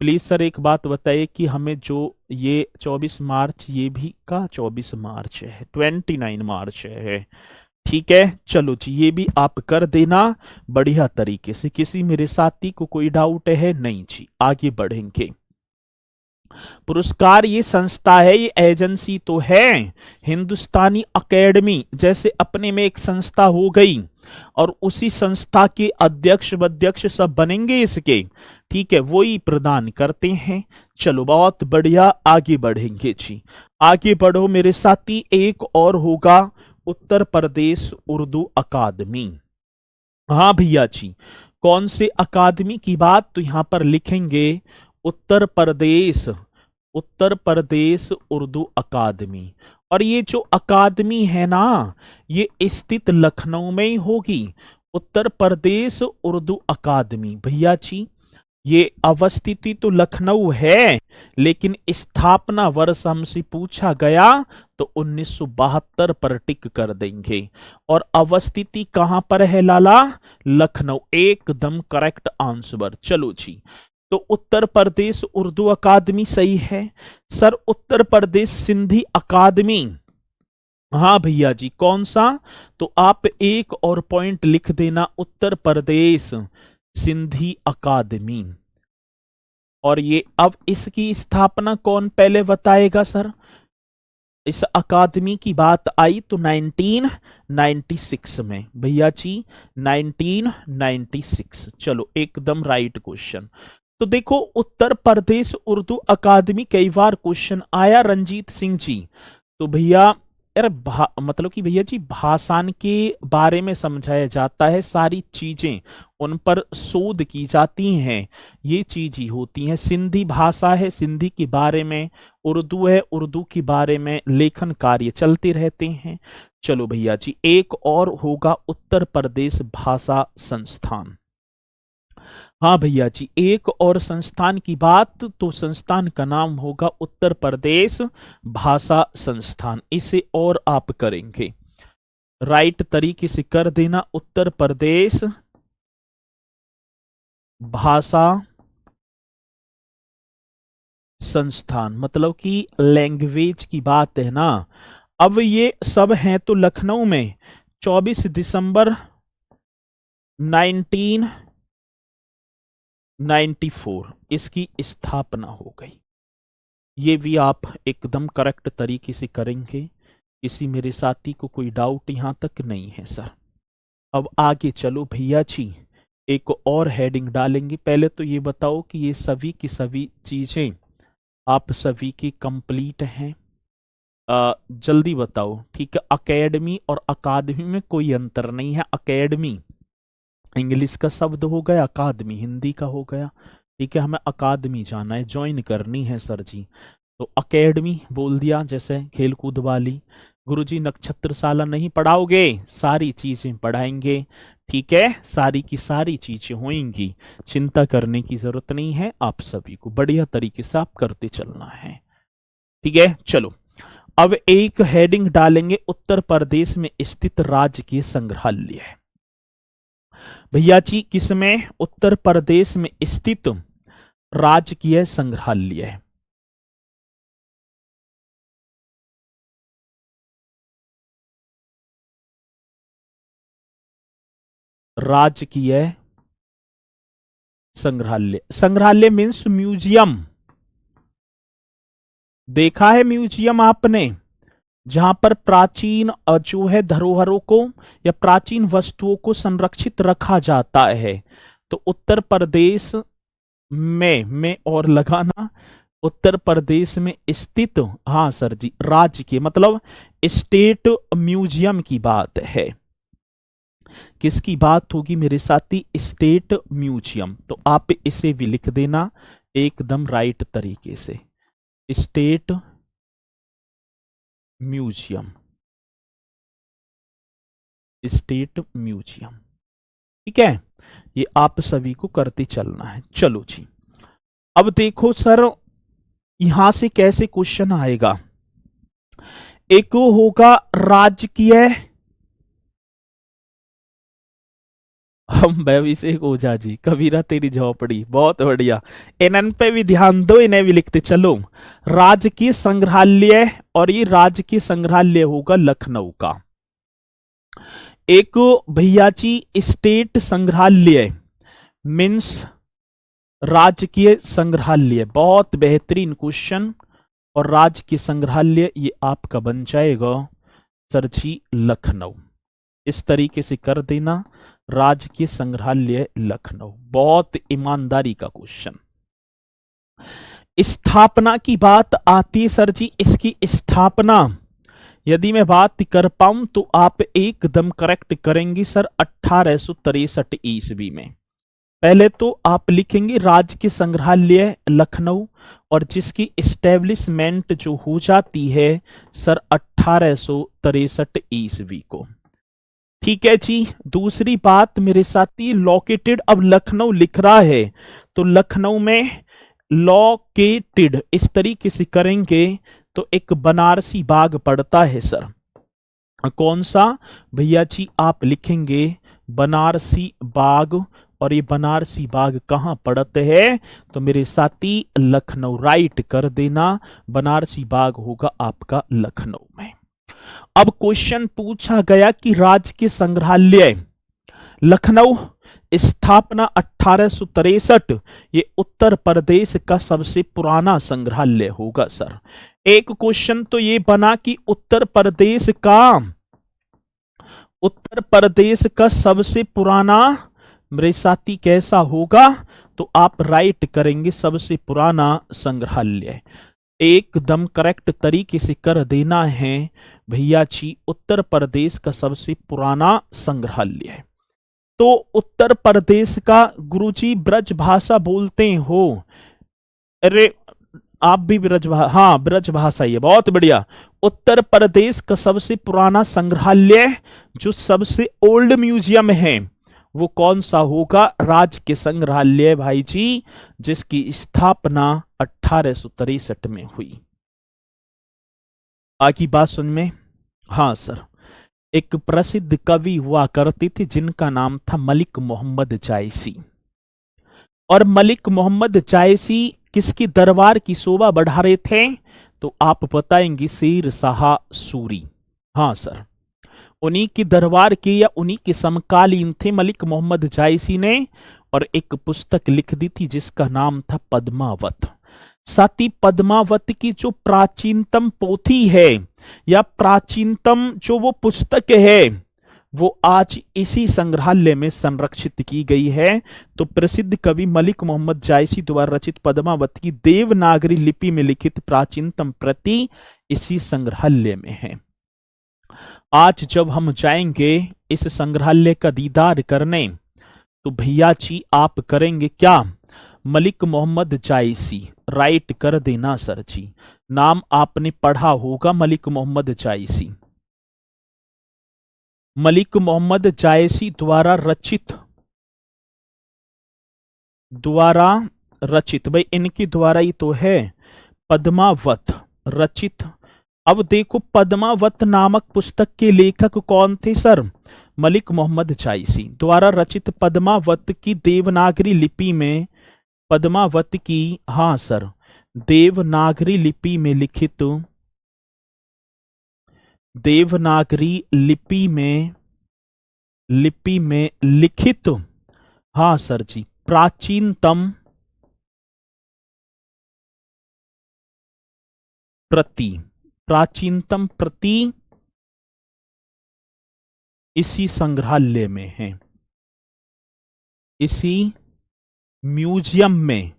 Speaker 1: प्लीज सर एक बात बताइए कि हमें जो ये 24 मार्च ये भी का 24 मार्च है, 29 मार्च है। ठीक है, चलो जी ये भी आप कर देना बढ़िया तरीके से। किसी मेरे साथी को कोई डाउट है? नहीं जी, आगे बढ़ेंगे। पुरस्कार ये संस्था है, ये एजेंसी तो है। हिंदुस्तानी अकेडमी जैसे अपने में एक संस्था हो गई और उसी संस्था के अध्यक्ष वध्यक्ष सब बनेंगे इसके, ठीक है, वो ही प्रदान करते हैं। चलो बहुत बढ़िया, आगे बढ़ेंगे जी। आगे बढ़ो मेरे साथी। एक और होगा उत्तर प्रदेश उर्दू अकादमी। हाँ भैया जी, कौन से अकादमी की बात, तो यहां पर लिखेंगे उत्तर प्रदेश, उत्तर प्रदेश उर्दू अकादमी। और ये जो अकादमी है ना, ये स्थित लखनऊ में ही होगी। उत्तर प्रदेश उर्दू अकादमी भैया जी, ये अवस्थिति तो लखनऊ है, लेकिन स्थापना वर्ष हमसे पूछा गया तो 1972 पर टिक कर देंगे। और अवस्थिति कहां पर है लाला, लखनऊ, एकदम करेक्ट आंसर। चलो जी, तो उत्तर प्रदेश उर्दू अकादमी सही है। सर उत्तर प्रदेश सिंधी अकादमी, हाँ भैया जी, कौन सा, तो आप एक और पॉइंट लिख देना, उत्तर प्रदेश सिंधी अकादमी। और ये अब इसकी स्थापना कौन पहले बताएगा सर, इस अकादमी की बात आई तो 1996 में भैया जी, 1996। चलो एकदम राइट क्वेश्चन। तो देखो उत्तर प्रदेश उर्दू अकादमी, कई बार क्वेश्चन आया रंजीत सिंह जी, तो भैया यार मतलब कि भैया जी भाषान के बारे में समझाया जाता है, सारी चीजें उन पर शोध की जाती हैं, ये चीज ही होती है। सिंधी भाषा है, सिंधी के बारे में, उर्दू है, उर्दू के बारे में लेखन कार्य चलते रहते हैं। चलो भैया जी, एक और होगा उत्तर प्रदेश भाषा संस्थान। हाँ भैया जी, एक और संस्थान की बात, तो संस्थान का नाम होगा उत्तर प्रदेश भाषा संस्थान। इसे और आप करेंगे राइट तरीके से कर देना, उत्तर प्रदेश भाषा संस्थान, मतलब कि लैंग्वेज की बात है ना। अब ये सब हैं तो लखनऊ में 24 दिसंबर 1994 इसकी स्थापना हो गई। ये भी आप एकदम करेक्ट तरीके से करेंगे, किसी मेरे साथी को कोई डाउट यहां तक नहीं है सर। अब आगे चलो भैया जी, एक और हेडिंग डालेंगे। पहले तो ये बताओ कि ये सभी की सभी चीजें आप सभी की कंप्लीट हैं, जल्दी बताओ, ठीक है। अकेडमी और अकादमी में कोई अंतर नहीं है। अकेडमी इंग्लिश का शब्द हो गया, अकादमी हिंदी का हो गया, ठीक है। हमें अकादमी जाना है, ज्वाइन करनी है सर जी, तो अकेडमी बोल दिया। जैसे खेलकूद वाली, गुरुजी नक्षत्रशाला नहीं पढ़ाओगे, सारी चीजें पढ़ाएंगे, ठीक है, सारी की सारी चीजें होंगी, चिंता करने की जरूरत नहीं है। आप सभी को बढ़िया तरीके से आप करते चलना है, ठीक है। चलो अब एक हेडिंग डालेंगे, उत्तर प्रदेश में स्थित राजकीय संग्रहालय। भैया जी किसमें, उत्तर प्रदेश में स्थित राजकीय संग्रहालय। राजकीय संग्रहालय, संग्रहालय मीन्स म्यूजियम, देखा है म्यूजियम आपने, जहां पर प्राचीन जो है धरोहरों को या प्राचीन वस्तुओं को संरक्षित रखा जाता है। तो उत्तर प्रदेश में और लगाना, उत्तर प्रदेश में स्थित, हाँ सर जी, राज्य के मतलब स्टेट म्यूजियम की बात है। किसकी बात होगी मेरे साथी, स्टेट म्यूजियम। तो आप इसे भी लिख देना एकदम राइट तरीके से, स्टेट म्यूजियम, स्टेट म्यूजियम, ठीक है। ये आप सभी को करते चलना है। चलो जी, अब देखो सर यहां से कैसे क्वेश्चन आएगा। एक होगा राजकीय, हम अभिषेक ओझा जी, कबीरा तेरी झोपड़ी, बहुत बढ़िया। इन्हन पे भी ध्यान दो, इन्हें भी लिखते चलो। राजकीय संग्रहालय, और ये राजकीय संग्रहालय होगा लखनऊ का। एक भैया जी स्टेट संग्रहालय मीन्स राजकीय संग्रहालय, बहुत बेहतरीन क्वेश्चन। और राजकीय संग्रहालय ये आपका बन जाएगा सर जी लखनऊ। इस तरीके से कर देना, राजकीय संग्रहालय लखनऊ। बहुत ईमानदारी का क्वेश्चन। स्थापना की बात आती है सर जी, इसकी स्थापना यदि मैं बात कर पाऊं तो आप एकदम करेक्ट करेंगे सर 1863 ईस्वी में। पहले तो आप लिखेंगे राजकीय संग्रहालय लखनऊ, और जिसकी एस्टेब्लिशमेंट जो हो जाती है सर 1863 ईस्वी को। ठीक है जी। दूसरी बात मेरे साथी, लोकेटेड, अब लखनऊ लिख रहा है तो लखनऊ में लोकेटेड इस तरीके से करेंगे तो एक बनारसी बाग पड़ता है सर। कौन सा भैया जी? आप लिखेंगे बनारसी बाग। और ये बनारसी बाग कहां पड़ते हैं? तो मेरे साथी लखनऊ, राइट कर देना। बनारसी बाग होगा आपका लखनऊ में। अब क्वेश्चन पूछा गया कि राजकीय संग्रहालय लखनऊ, स्थापना 1863, ये उत्तर प्रदेश का सबसे पुराना संग्रहालय होगा सर। एक क्वेश्चन तो ये बना कि उत्तर प्रदेश का सबसे पुराना मेरे साथी कैसा होगा? तो आप राइट करेंगे सबसे पुराना संग्रहालय। एकदम करेक्ट तरीके से कर देना है भैया जी, उत्तर प्रदेश का सबसे पुराना संग्रहालय। तो उत्तर प्रदेश का गुरुजी ब्रज भाषा बोलते हो? अरे आप भी ब्रज भाषा, हाँ ब्रज भाषा ही है, बहुत बढ़िया। उत्तर प्रदेश का सबसे पुराना संग्रहालय जो सबसे ओल्ड म्यूजियम है वो कौन सा होगा? राजकीय संग्रहालय भाई जी, जिसकी स्थापना 1863 में हुई। आगे बात सुन में। हाँ सर, एक प्रसिद्ध कवि हुआ करते थे जिनका नाम था मलिक मोहम्मद जायसी। और मलिक मोहम्मद जायसी किसकी दरबार की शोभा बढ़ा रहे थे? तो आप बताएंगे शेर शाह सूरी। हाँ सर, उन्हीं की दरबार के या उन्हीं के समकालीन थे मलिक मोहम्मद जायसी ने। और एक पुस्तक लिख दी थी जिसका नाम था पद्मावत। साथी पद्मावत की जो प्राचीनतम पोथी है या प्राचीनतम जो वो पुस्तक है वो आज इसी संग्रहालय में संरक्षित की गई है। तो प्रसिद्ध कवि मलिक मोहम्मद जायसी द्वारा रचित पद्मावत की देवनागरी लिपि में लिखित प्राचीनतम प्रति इसी संग्रहालय में है। आज जब हम जाएंगे इस संग्रहालय का दीदार करने तो भैया जी आप करेंगे क्या? मलिक मोहम्मद जायसी, राइट कर देना सर जी। नाम आपने पढ़ा होगा मलिक मोहम्मद जायसी। मलिक मोहम्मद जायसी द्वारा रचित भाई इनके द्वारा ही तो है पद्मावत रचित। अब देखो पद्मावत नामक पुस्तक के लेखक कौन थे सर? मलिक मोहम्मद जायसी द्वारा रचित पद्मावत की देवनागरी लिपि में, पद्मावत की, हाँ सर, देवनागरी लिपि में लिखित, देवनागरी लिपि में लिखित, हाँ सर जी, प्राचीनतम प्रति इसी संग्रहालय में है, इसी म्यूजियम में,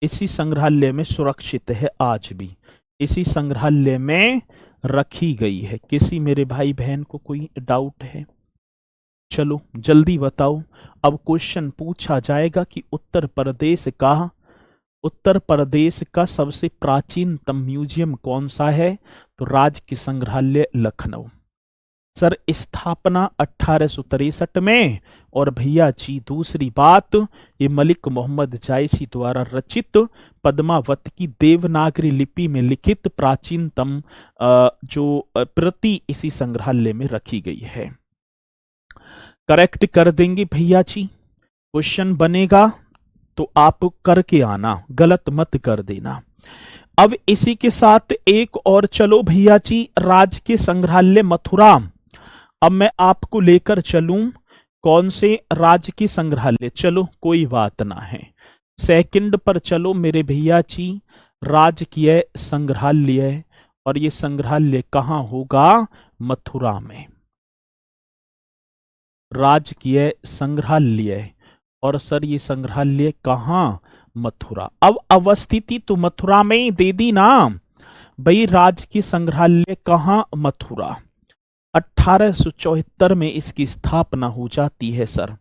Speaker 1: इसी संग्रहालय में सुरक्षित है, आज भी इसी संग्रहालय में रखी गई है। किसी मेरे भाई बहन को कोई डाउट है? चलो जल्दी बताओ। अब क्वेश्चन पूछा जाएगा कि उत्तर प्रदेश का सबसे प्राचीनतम म्यूजियम कौन सा है? तो राजकीय संग्रहालय लखनऊ। सर स्थापना 1863 में। और भैया जी दूसरी बात, ये मलिक मोहम्मद जायसी द्वारा रचित पद्मावत की देवनागरी लिपि में लिखित प्राचीनतम जो प्रति इसी संग्रहालय में रखी गई है। करेक्ट कर देंगे भैया जी। क्वेश्चन बनेगा तो आप करके आना, गलत मत कर देना। अब इसी के साथ एक और चलो भैया जी, राजकीय संग्रहालय मथुरा। अब मैं आपको लेकर चलूं कौन से राजकीय संग्रहालय? चलो कोई बात ना है, सेकंड पर चलो मेरे भैया जी, राजकीय संग्रहालय, और ये संग्रहालय कहाँ होगा? मथुरा में। राजकीय संग्रहालय, और सर ये संग्रहालय कहाँ? मथुरा। अब अवस्थिति तो मथुरा में ही दे दी ना भाई, राजकीय संग्रहालय कहाँ? मथुरा। 1874 में इसकी स्थापना हो जाती है सर।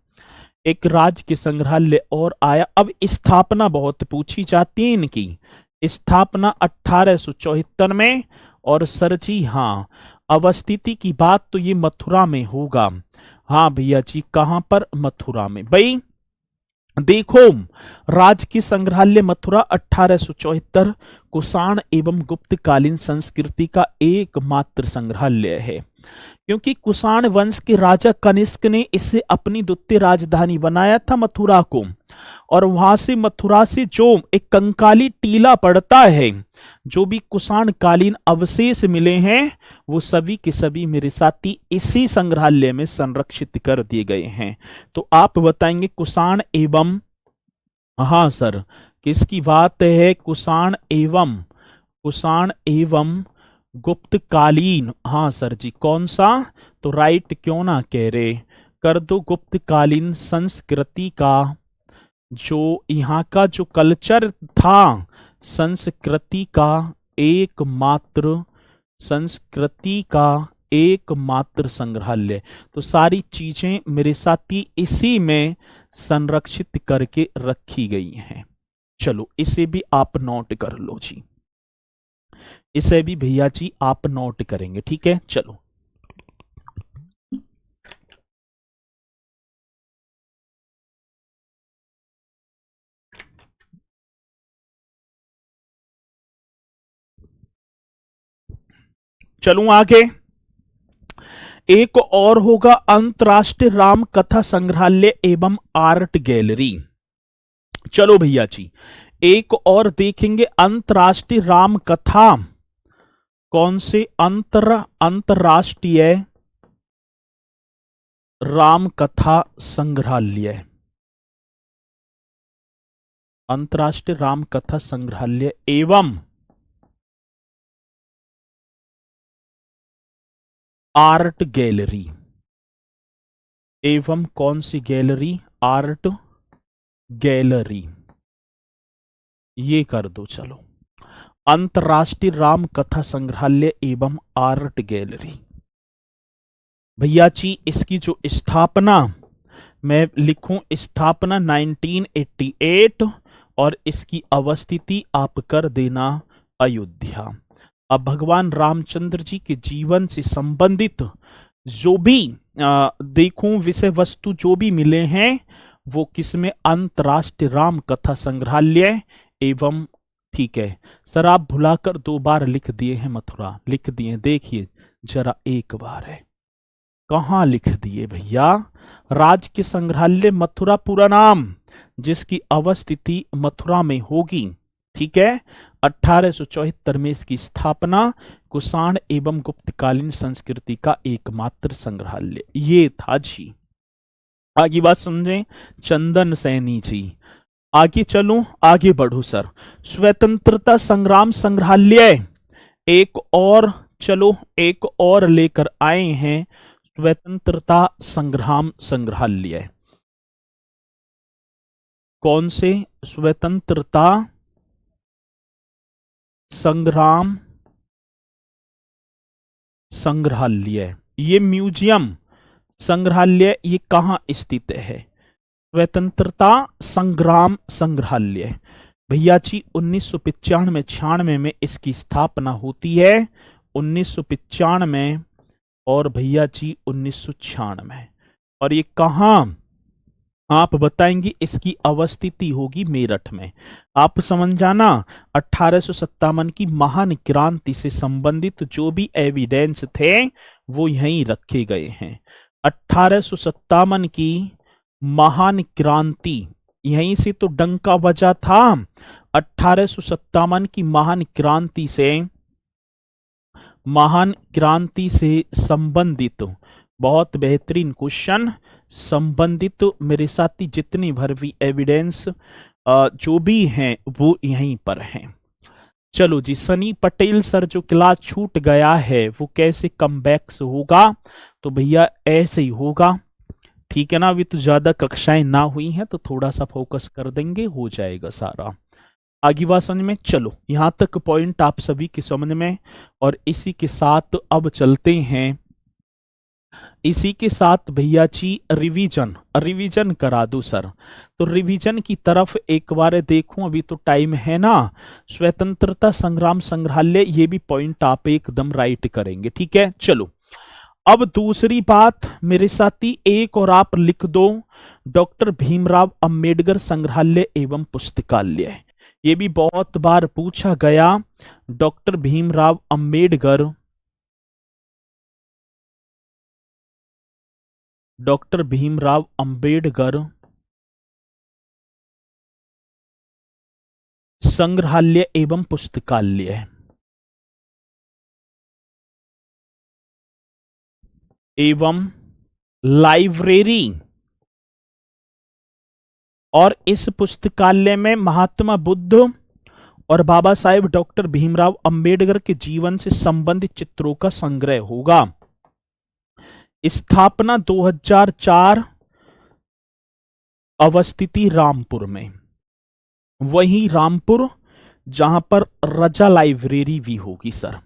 Speaker 1: एक राजकीय संग्रहालय और आया। अब स्थापना बहुत पूछी जाती है इनकी। स्थापना 1874 में, और सर जी हाँ, अवस्थिति की बात तो ये मथुरा में होगा। हाँ भैया जी, कहां पर? मथुरा में। भाई देखो, राजकीय संग्रहालय मथुरा 1874 कुषाण एवं गुप्तकालीन संस्कृति का एकमात्र संग्रहालय है, क्योंकि कुषाण वंश के राजा कनिष्क ने इसे अपनी द्वितीय राजधानी बनाया था मथुरा को। और वहां से मथुरा से जो एक कंकाली टीला पड़ता है, जो भी कुषाण कालीन अवशेष मिले हैं, वो सभी के सभी मेरे साथी इसी संग्रहालय में संरक्षित कर दिए गए हैं। तो आप बताएंगे कुषाण एवं, हाँ सर, किसकी बात है? कुषाण एवं गुप्तकालीन। हाँ सर जी, कौन सा? तो राइट क्यों ना कह रहे, कर दो। गुप्तकालीन संस्कृति का, जो यहाँ का जो कल्चर था, संस्कृति का एकमात्र संग्रहालय। तो सारी चीजें मेरे साथी इसी में संरक्षित करके रखी गई हैं। चलो इसे भी आप नोट कर लो जी, इसे भी भैया जी आप नोट करेंगे, ठीक है। चलो चलूं आगे। एक और होगा अंतरराष्ट्रीय राम कथा संग्रहालय एवं आर्ट गैलरी। चलो भैया जी, एक और देखेंगे अंतरराष्ट्रीय राम कथा। कौन से? अंतरराष्ट्रीय राम कथा संग्रहालय। अंतरराष्ट्रीय राम कथा संग्रहालय एवं आर्ट गैलरी। एवं कौन सी गैलरी? Art gallery. ये कर दो। चलो, अंतरराष्ट्रीय राम कथा संग्रहालय एवं आर्ट गैलरी। भैया जी इसकी जो स्थापना, मैं लिखूं स्थापना 1988, और इसकी अवस्थिति आप कर देना अयोध्या। अब भगवान रामचंद्र जी के जीवन से संबंधित जो भी देखूं विषय वस्तु जो भी मिले हैं, वो किसमें? अंतरराष्ट्रीय राम कथा संग्रहालय एवं, ठीक है सर, आप भुलाकर 2 बार लिख दिए हैं मथुरा, लिख दिए, देखिए जरा एक बार है, कहां लिख दिए भैया? राजकीय संग्रहालय मथुरा पूरा नाम, जिसकी अवस्थिति मथुरा में होगी, ठीक है। 1874 में इसकी स्थापना, कुषाण एवं गुप्तकालीन संस्कृति का एकमात्र संग्रहालय। ये था जी। आगे बात समझें, चंदन सैनी जी। आगे चलूं, आगे बढ़ू सर। स्वतंत्रता संग्राम संग्रहालय एक और, चलो एक और लेकर आए हैं, स्वतंत्रता संग्राम संग्रहालय। कौन से? स्वतंत्रता संग्राम संग्रहालय। ये म्यूजियम संग्रहालय ये कहां स्थित है? स्वतंत्रता संग्राम संग्रहालय भैया जी 1995-96 में इसकी स्थापना होती है, 1995 और भैया जी 1996। और ये कहां आप बताएंगे? इसकी अवस्थिति होगी मेरठ में। आप समझ जाना, 1857 की महान क्रांति से संबंधित जो भी एविडेंस थे वो यहीं रखे गए हैं। 1857 की महान क्रांति, यहीं से तो डंका बजा था। 1857 की महान क्रांति से संबंधित बहुत बेहतरीन क्वेश्चन, संबंधित मेरे साथी जितनी भर भी एविडेंस जो भी हैं वो यहीं पर हैं। चलो जी, सनी पटेल सर, जो क्लास छूट गया है वो कैसे कमबैक्स होगा? तो भैया ऐसे ही होगा, ठीक है ना। अभी तो ज्यादा कक्षाएं ना हुई हैं तो थोड़ा सा फोकस कर देंगे, हो जाएगा सारा। आगे बात समझ में? चलो यहां तक पॉइंट आप सभी के समझ में। और इसी के साथ अब चलते हैं, इसी के साथ भैया जी रिवीजन रिवीजन करा दो सर। तो रिवीजन की तरफ एक बार देखूं, अभी तो टाइम है ना। स्वतंत्रता संग्राम संग्रहालय, ये भी पॉइंट आप एकदम राइट करेंगे, ठीक है। चलो अब दूसरी बात मेरे साथी, एक और आप लिख दो, डॉक्टर भीमराव अंबेडकर संग्रहालय एवं पुस्तकालय। ये भी बहुत बार पूछा गया, डॉक्टर भीमराव अंबेडकर, डॉक्टर भीमराव अंबेडकर संग्रहालय एवं पुस्तकालय एवं लाइब्रेरी। और इस पुस्तकालय में महात्मा बुद्ध और बाबा साहेब डॉक्टर भीमराव अंबेडकर के जीवन से संबंधित चित्रों का संग्रह होगा। स्थापना 2004, अवस्थिति रामपुर में, वही रामपुर जहां पर रजा लाइब्रेरी भी होगी सर,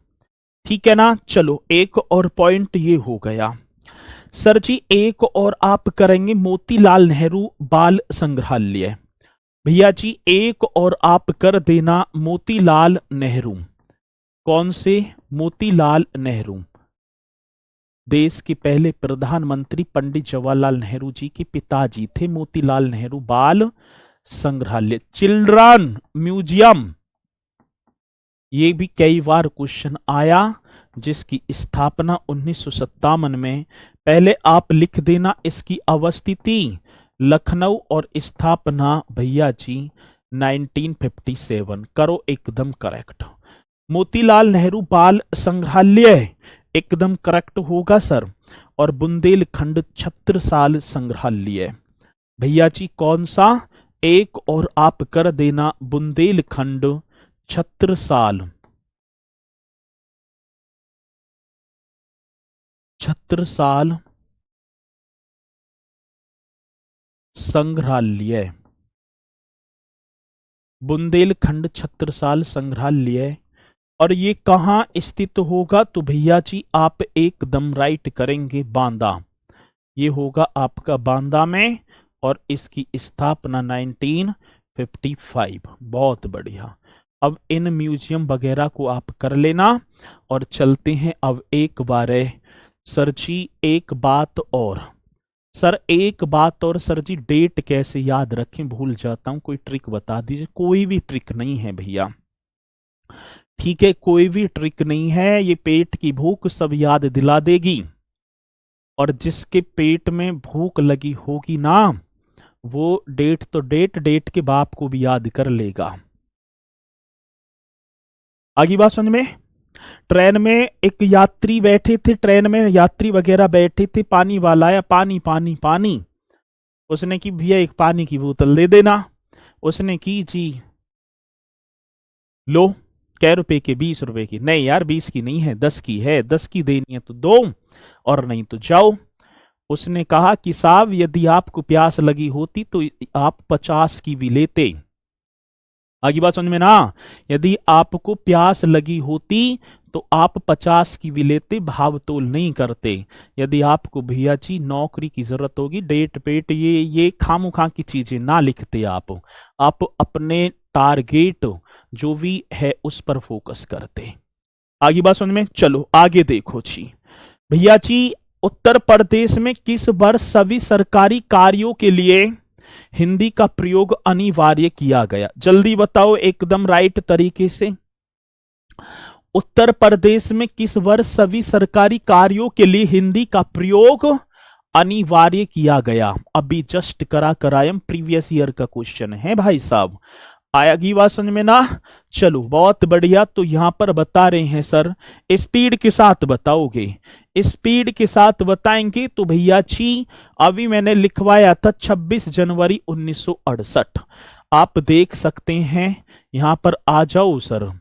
Speaker 1: ठीक है ना। चलो एक और पॉइंट ये हो गया सर जी। एक और आप करेंगे मोतीलाल नेहरू बाल संग्रहालय। भैया जी एक और आप कर देना मोतीलाल नेहरू। कौन से? मोतीलाल नेहरू, देश के पहले प्रधानमंत्री पंडित जवाहरलाल नेहरू जी के पिताजी थे। मोतीलाल नेहरू बाल संग्रहालय, चिल्ड्रन म्यूजियम, ये भी कई बार क्वेश्चन आया, जिसकी स्थापना 1957 में। पहले आप लिख देना इसकी अवस्थिति लखनऊ और स्थापना भैया जी 1957। करो एकदम करेक्ट। मोतीलाल नेहरू बाल संग्रहालय एकदम करेक्ट होगा सर। और बुंदेलखंड छत्रसाल संग्रहालय भैया जी कौन सा? एक और आप कर देना बुंदेलखंड छत्रसाल, छत्रसाल संग्रहालय, बुंदेलखंड छत्रसाल संग्रहालय। और ये कहां स्थित होगा? तो भैया जी आप एकदम राइट करेंगे, बांदा। ये होगा आपका बांदा में, और इसकी स्थापना 1955। बहुत बढ़िया। अब इन म्यूजियम वगैरह को आप कर लेना। और चलते हैं अब एक बार सर जी, एक बात और सर, एक बात और सर जी, डेट कैसे याद रखें? भूल जाता हूं, कोई ट्रिक बता दीजिए। कोई भी ट्रिक नहीं है भैया, ठीक है, कोई भी ट्रिक नहीं है। ये पेट की भूख सब याद दिला देगी। और जिसके पेट में भूख लगी होगी ना, वो डेट तो डेट के बाप को भी याद कर लेगा। आगे बात समझ में? ट्रेन में एक यात्री बैठे थे, ट्रेन में यात्री वगैरह बैठे थे, पानी वाला आया, पानी पानी पानी। उसने की भैया एक पानी की बोतल दे देना। उसने की जी, लो। कै रुपए की? 20 रुपए की। नहीं यार 20 की नहीं है, 10 की है। 10 की देनी है तो दो, और नहीं तो जाओ। उसने कहा कि साहब यदि आपको प्यास लगी होती तो आप 50 की भी लेते। आगे बात समझ में ना? यदि आपको प्यास लगी होती तो आप 50 की भी लेते, भाव तोल नहीं करते। यदि आपको भैया जी नौकरी की जरूरत होगी, डेट पेट ये खामोखा की चीजें ना लिखते आप अपने टारगेट जो भी है उस पर फोकस करते। आगे बात समझ में? चलो आगे देखो जी। भैया जी उत्तर प्रदेश में किस वर्ष सभी सरकारी कार्यों के लिए हिंदी का प्रयोग अनिवार्य किया गया? जल्दी बताओ एकदम राइट तरीके से। उत्तर प्रदेश में किस वर्ष सभी सरकारी कार्यों के लिए हिंदी का प्रयोग अनिवार्य किया गया? अभी जस्ट करायम प्रीवियस ईयर का क्वेश्चन है भाई साहब। आएगी बात समझ में ना? चलो बहुत बढ़िया। तो यहां पर बता रहे हैं सर, स्पीड के साथ बताओगे, स्पीड के साथ बताएंगे तो भैया जी अभी मैंने लिखवाया था 26 जनवरी 1968। आप देख सकते हैं, यहां पर आ जाओ सर।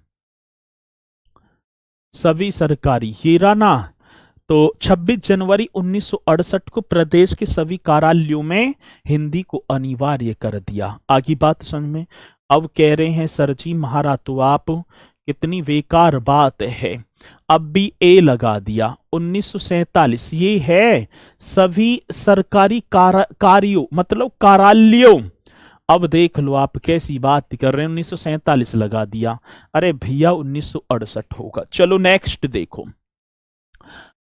Speaker 1: सभी सरकारी ये रहा ना, तो 26 जनवरी 1968 को प्रदेश के सभी कार्यालयों में हिंदी को अनिवार्य कर दिया। आगे बात समझ में। अब कह रहे हैं सर जी महाराज तो आप कितनी बेकार बात है, अब भी ए लगा दिया। 1947 ये है सभी सरकारी कार्यों मतलब कार्यालयों। अब देख लो आप कैसी बात कर रहे हैं, 1947 लगा दिया। अरे भैया 1968 होगा। चलो नेक्स्ट देखो।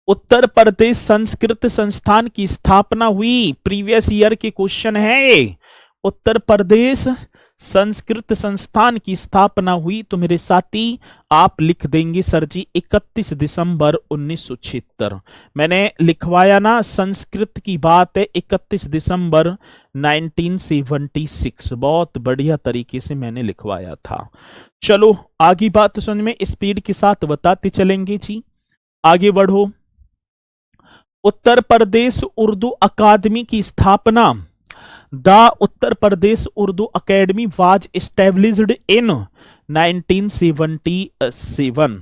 Speaker 1: उत्तर प्रदेश संस्कृत संस्थान की स्थापना हुई, प्रीवियस ईयर के क्वेश्चन है। उत्तर प्रदेश संस्कृत संस्थान की स्थापना हुई तो मेरे साथी आप लिख देंगे सर जी 31 दिसंबर 1976। मैंने लिखवाया ना, संस्कृत की बात है 31 दिसंबर 1976। बहुत बढ़िया तरीके से मैंने लिखवाया था। चलो आगे बात सुन में स्पीड के साथ बताते चलेंगे जी। आगे बढ़ो। उत्तर प्रदेश उर्दू अकादमी की स्थापना। The Uttar Pradesh Urdu academy was established in 1977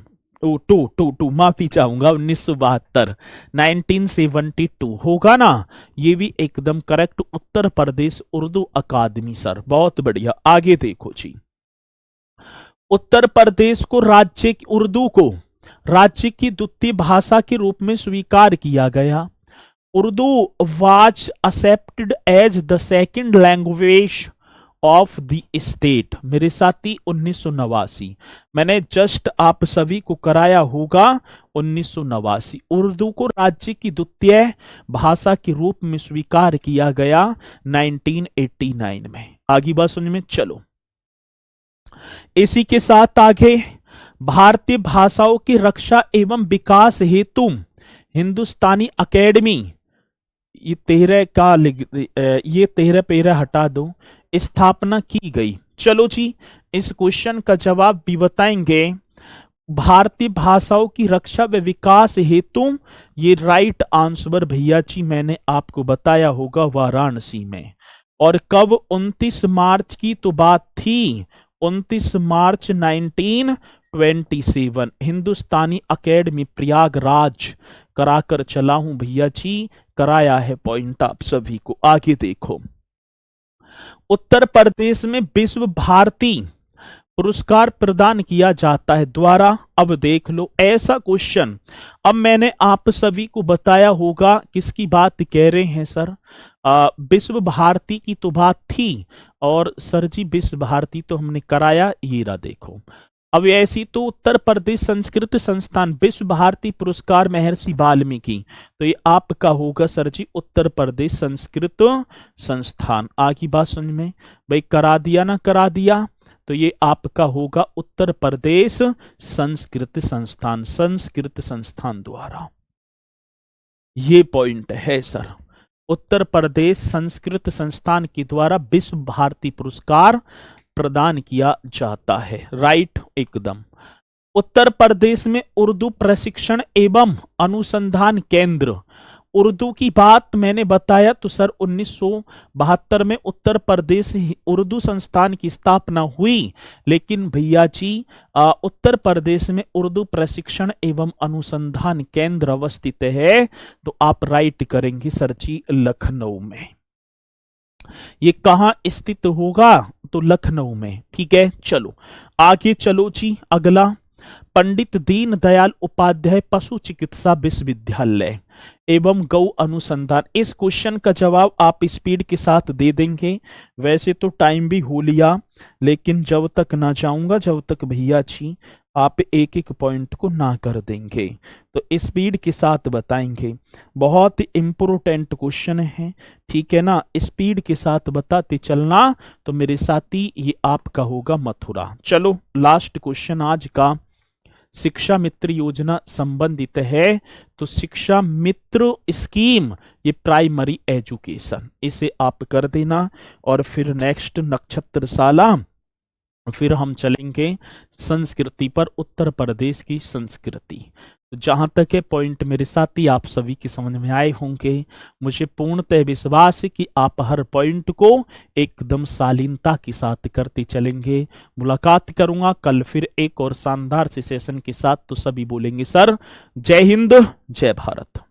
Speaker 1: two माफी चाहूंगा 1972 1972 होगा ना, ये भी एकदम करेक्ट। उत्तर प्रदेश उर्दू अकादमी सर, बहुत बढ़िया। आगे देखो जी। उत्तर प्रदेश को उर्दू को राज्य की द्वितीय भाषा के रूप में स्वीकार किया गया। Urdu was accepted as the second language of the state. मेरे साथी 1989 मैंने जस्ट आप सभी को कराया होगा 1989। उर्दू को राज्य की द्वितीय भाषा के रूप में स्वीकार किया गया 1989 में। आगे बात सुनने में चलो। इसी के साथ आगे, भारतीय भाषाओं की रक्षा एवं विकास हेतु हिंदुस्तानी अकेडमी, ये 13 पैरा हटा दो, स्थापना की गई। चलो जी इस क्वेश्चन का जवाब भी बताएंगे। भारतीय भाषाओं की रक्षा व विकास हेतु, ये राइट आंसर भैया जी मैंने आपको बताया होगा वाराणसी में। और कब? 29 मार्च की तो बात थी, 29 मार्च 1927 हिंदुस्तानी अकेडमी प्रयागराज कराकर चला हूं भैया जी, कराया है पॉइंट आप सभी को। आगे देखो। उत्तर प्रदेश में विश्व भारती पुरस्कार प्रदान किया जाता है द्वारा। अब देख लो ऐसा क्वेश्चन, अब मैंने आप सभी को बताया होगा किसकी बात कह रहे हैं सर, विश्व भारती की तो बात थी। और सर जी विश्व भारती तो हमने कराया, ये रहा देखो। अब ऐसी तो उत्तर प्रदेश संस्कृत संस्थान विश्व भारती पुरस्कार महर्षि वाल्मीकि, तो ये आपका होगा सर जी उत्तर प्रदेश संस्कृत संस्थान। आगे बात समझ में भाई, करा दिया ना करा दिया, तो ये आपका होगा उत्तर प्रदेश संस्कृत संस्थान, संस्कृत संस्थान द्वारा। ये पॉइंट है सर, उत्तर प्रदेश संस्कृत संस्थान के द्वारा विश्व भारती पुरस्कार प्रदान किया जाता है। राइट एकदम। उत्तर प्रदेश में उर्दू प्रशिक्षण एवं अनुसंधान केंद्र, उर्दू की बात मैंने बताया तो सर 1972 में उत्तर प्रदेश उर्दू संस्थान की स्थापना हुई। लेकिन भैया जी उत्तर प्रदेश में उर्दू प्रशिक्षण एवं अनुसंधान केंद्र अवस्थित है, तो आप राइट करेंगे सर जी लखनऊ में। ये कहां स्थित होगा? तो लखनऊ में। ठीक है चलो आगे चलो जी। अगला, पंडित दीनदयाल उपाध्याय पशु चिकित्सा विश्वविद्यालय एवं गौ अनुसंधान। इस क्वेश्चन का जवाब आप स्पीड के साथ दे देंगे। वैसे तो टाइम भी हो लिया, लेकिन जब तक ना जाऊंगा जब तक भैया जी आप एक एक पॉइंट को ना कर देंगे, तो स्पीड के साथ बताएंगे। बहुत इंपोर्टेंट क्वेश्चन है, ठीक है ना, स्पीड के साथ बताते चलना। तो मेरे साथी ये आपका होगा मथुरा। चलो लास्ट क्वेश्चन आज का, शिक्षा मित्र योजना संबंधित है। तो शिक्षा मित्र स्कीम ये प्राइमरी एजुकेशन, इसे आप कर देना। और फिर नेक्स्ट नक्षत्रशाला फिर हम चलेंगे संस्कृति पर, उत्तर प्रदेश की संस्कृति। तो जहां तक है पॉइंट मेरे साथी आप सभी की समझ में आए होंगे। मुझे पूर्णतः विश्वास है कि आप हर पॉइंट को एकदम शालीनता के साथ करते चलेंगे। मुलाकात करूंगा कल फिर एक और शानदार से सेशन के साथ। तो सभी बोलेंगे सर जय हिंद, जय भारत।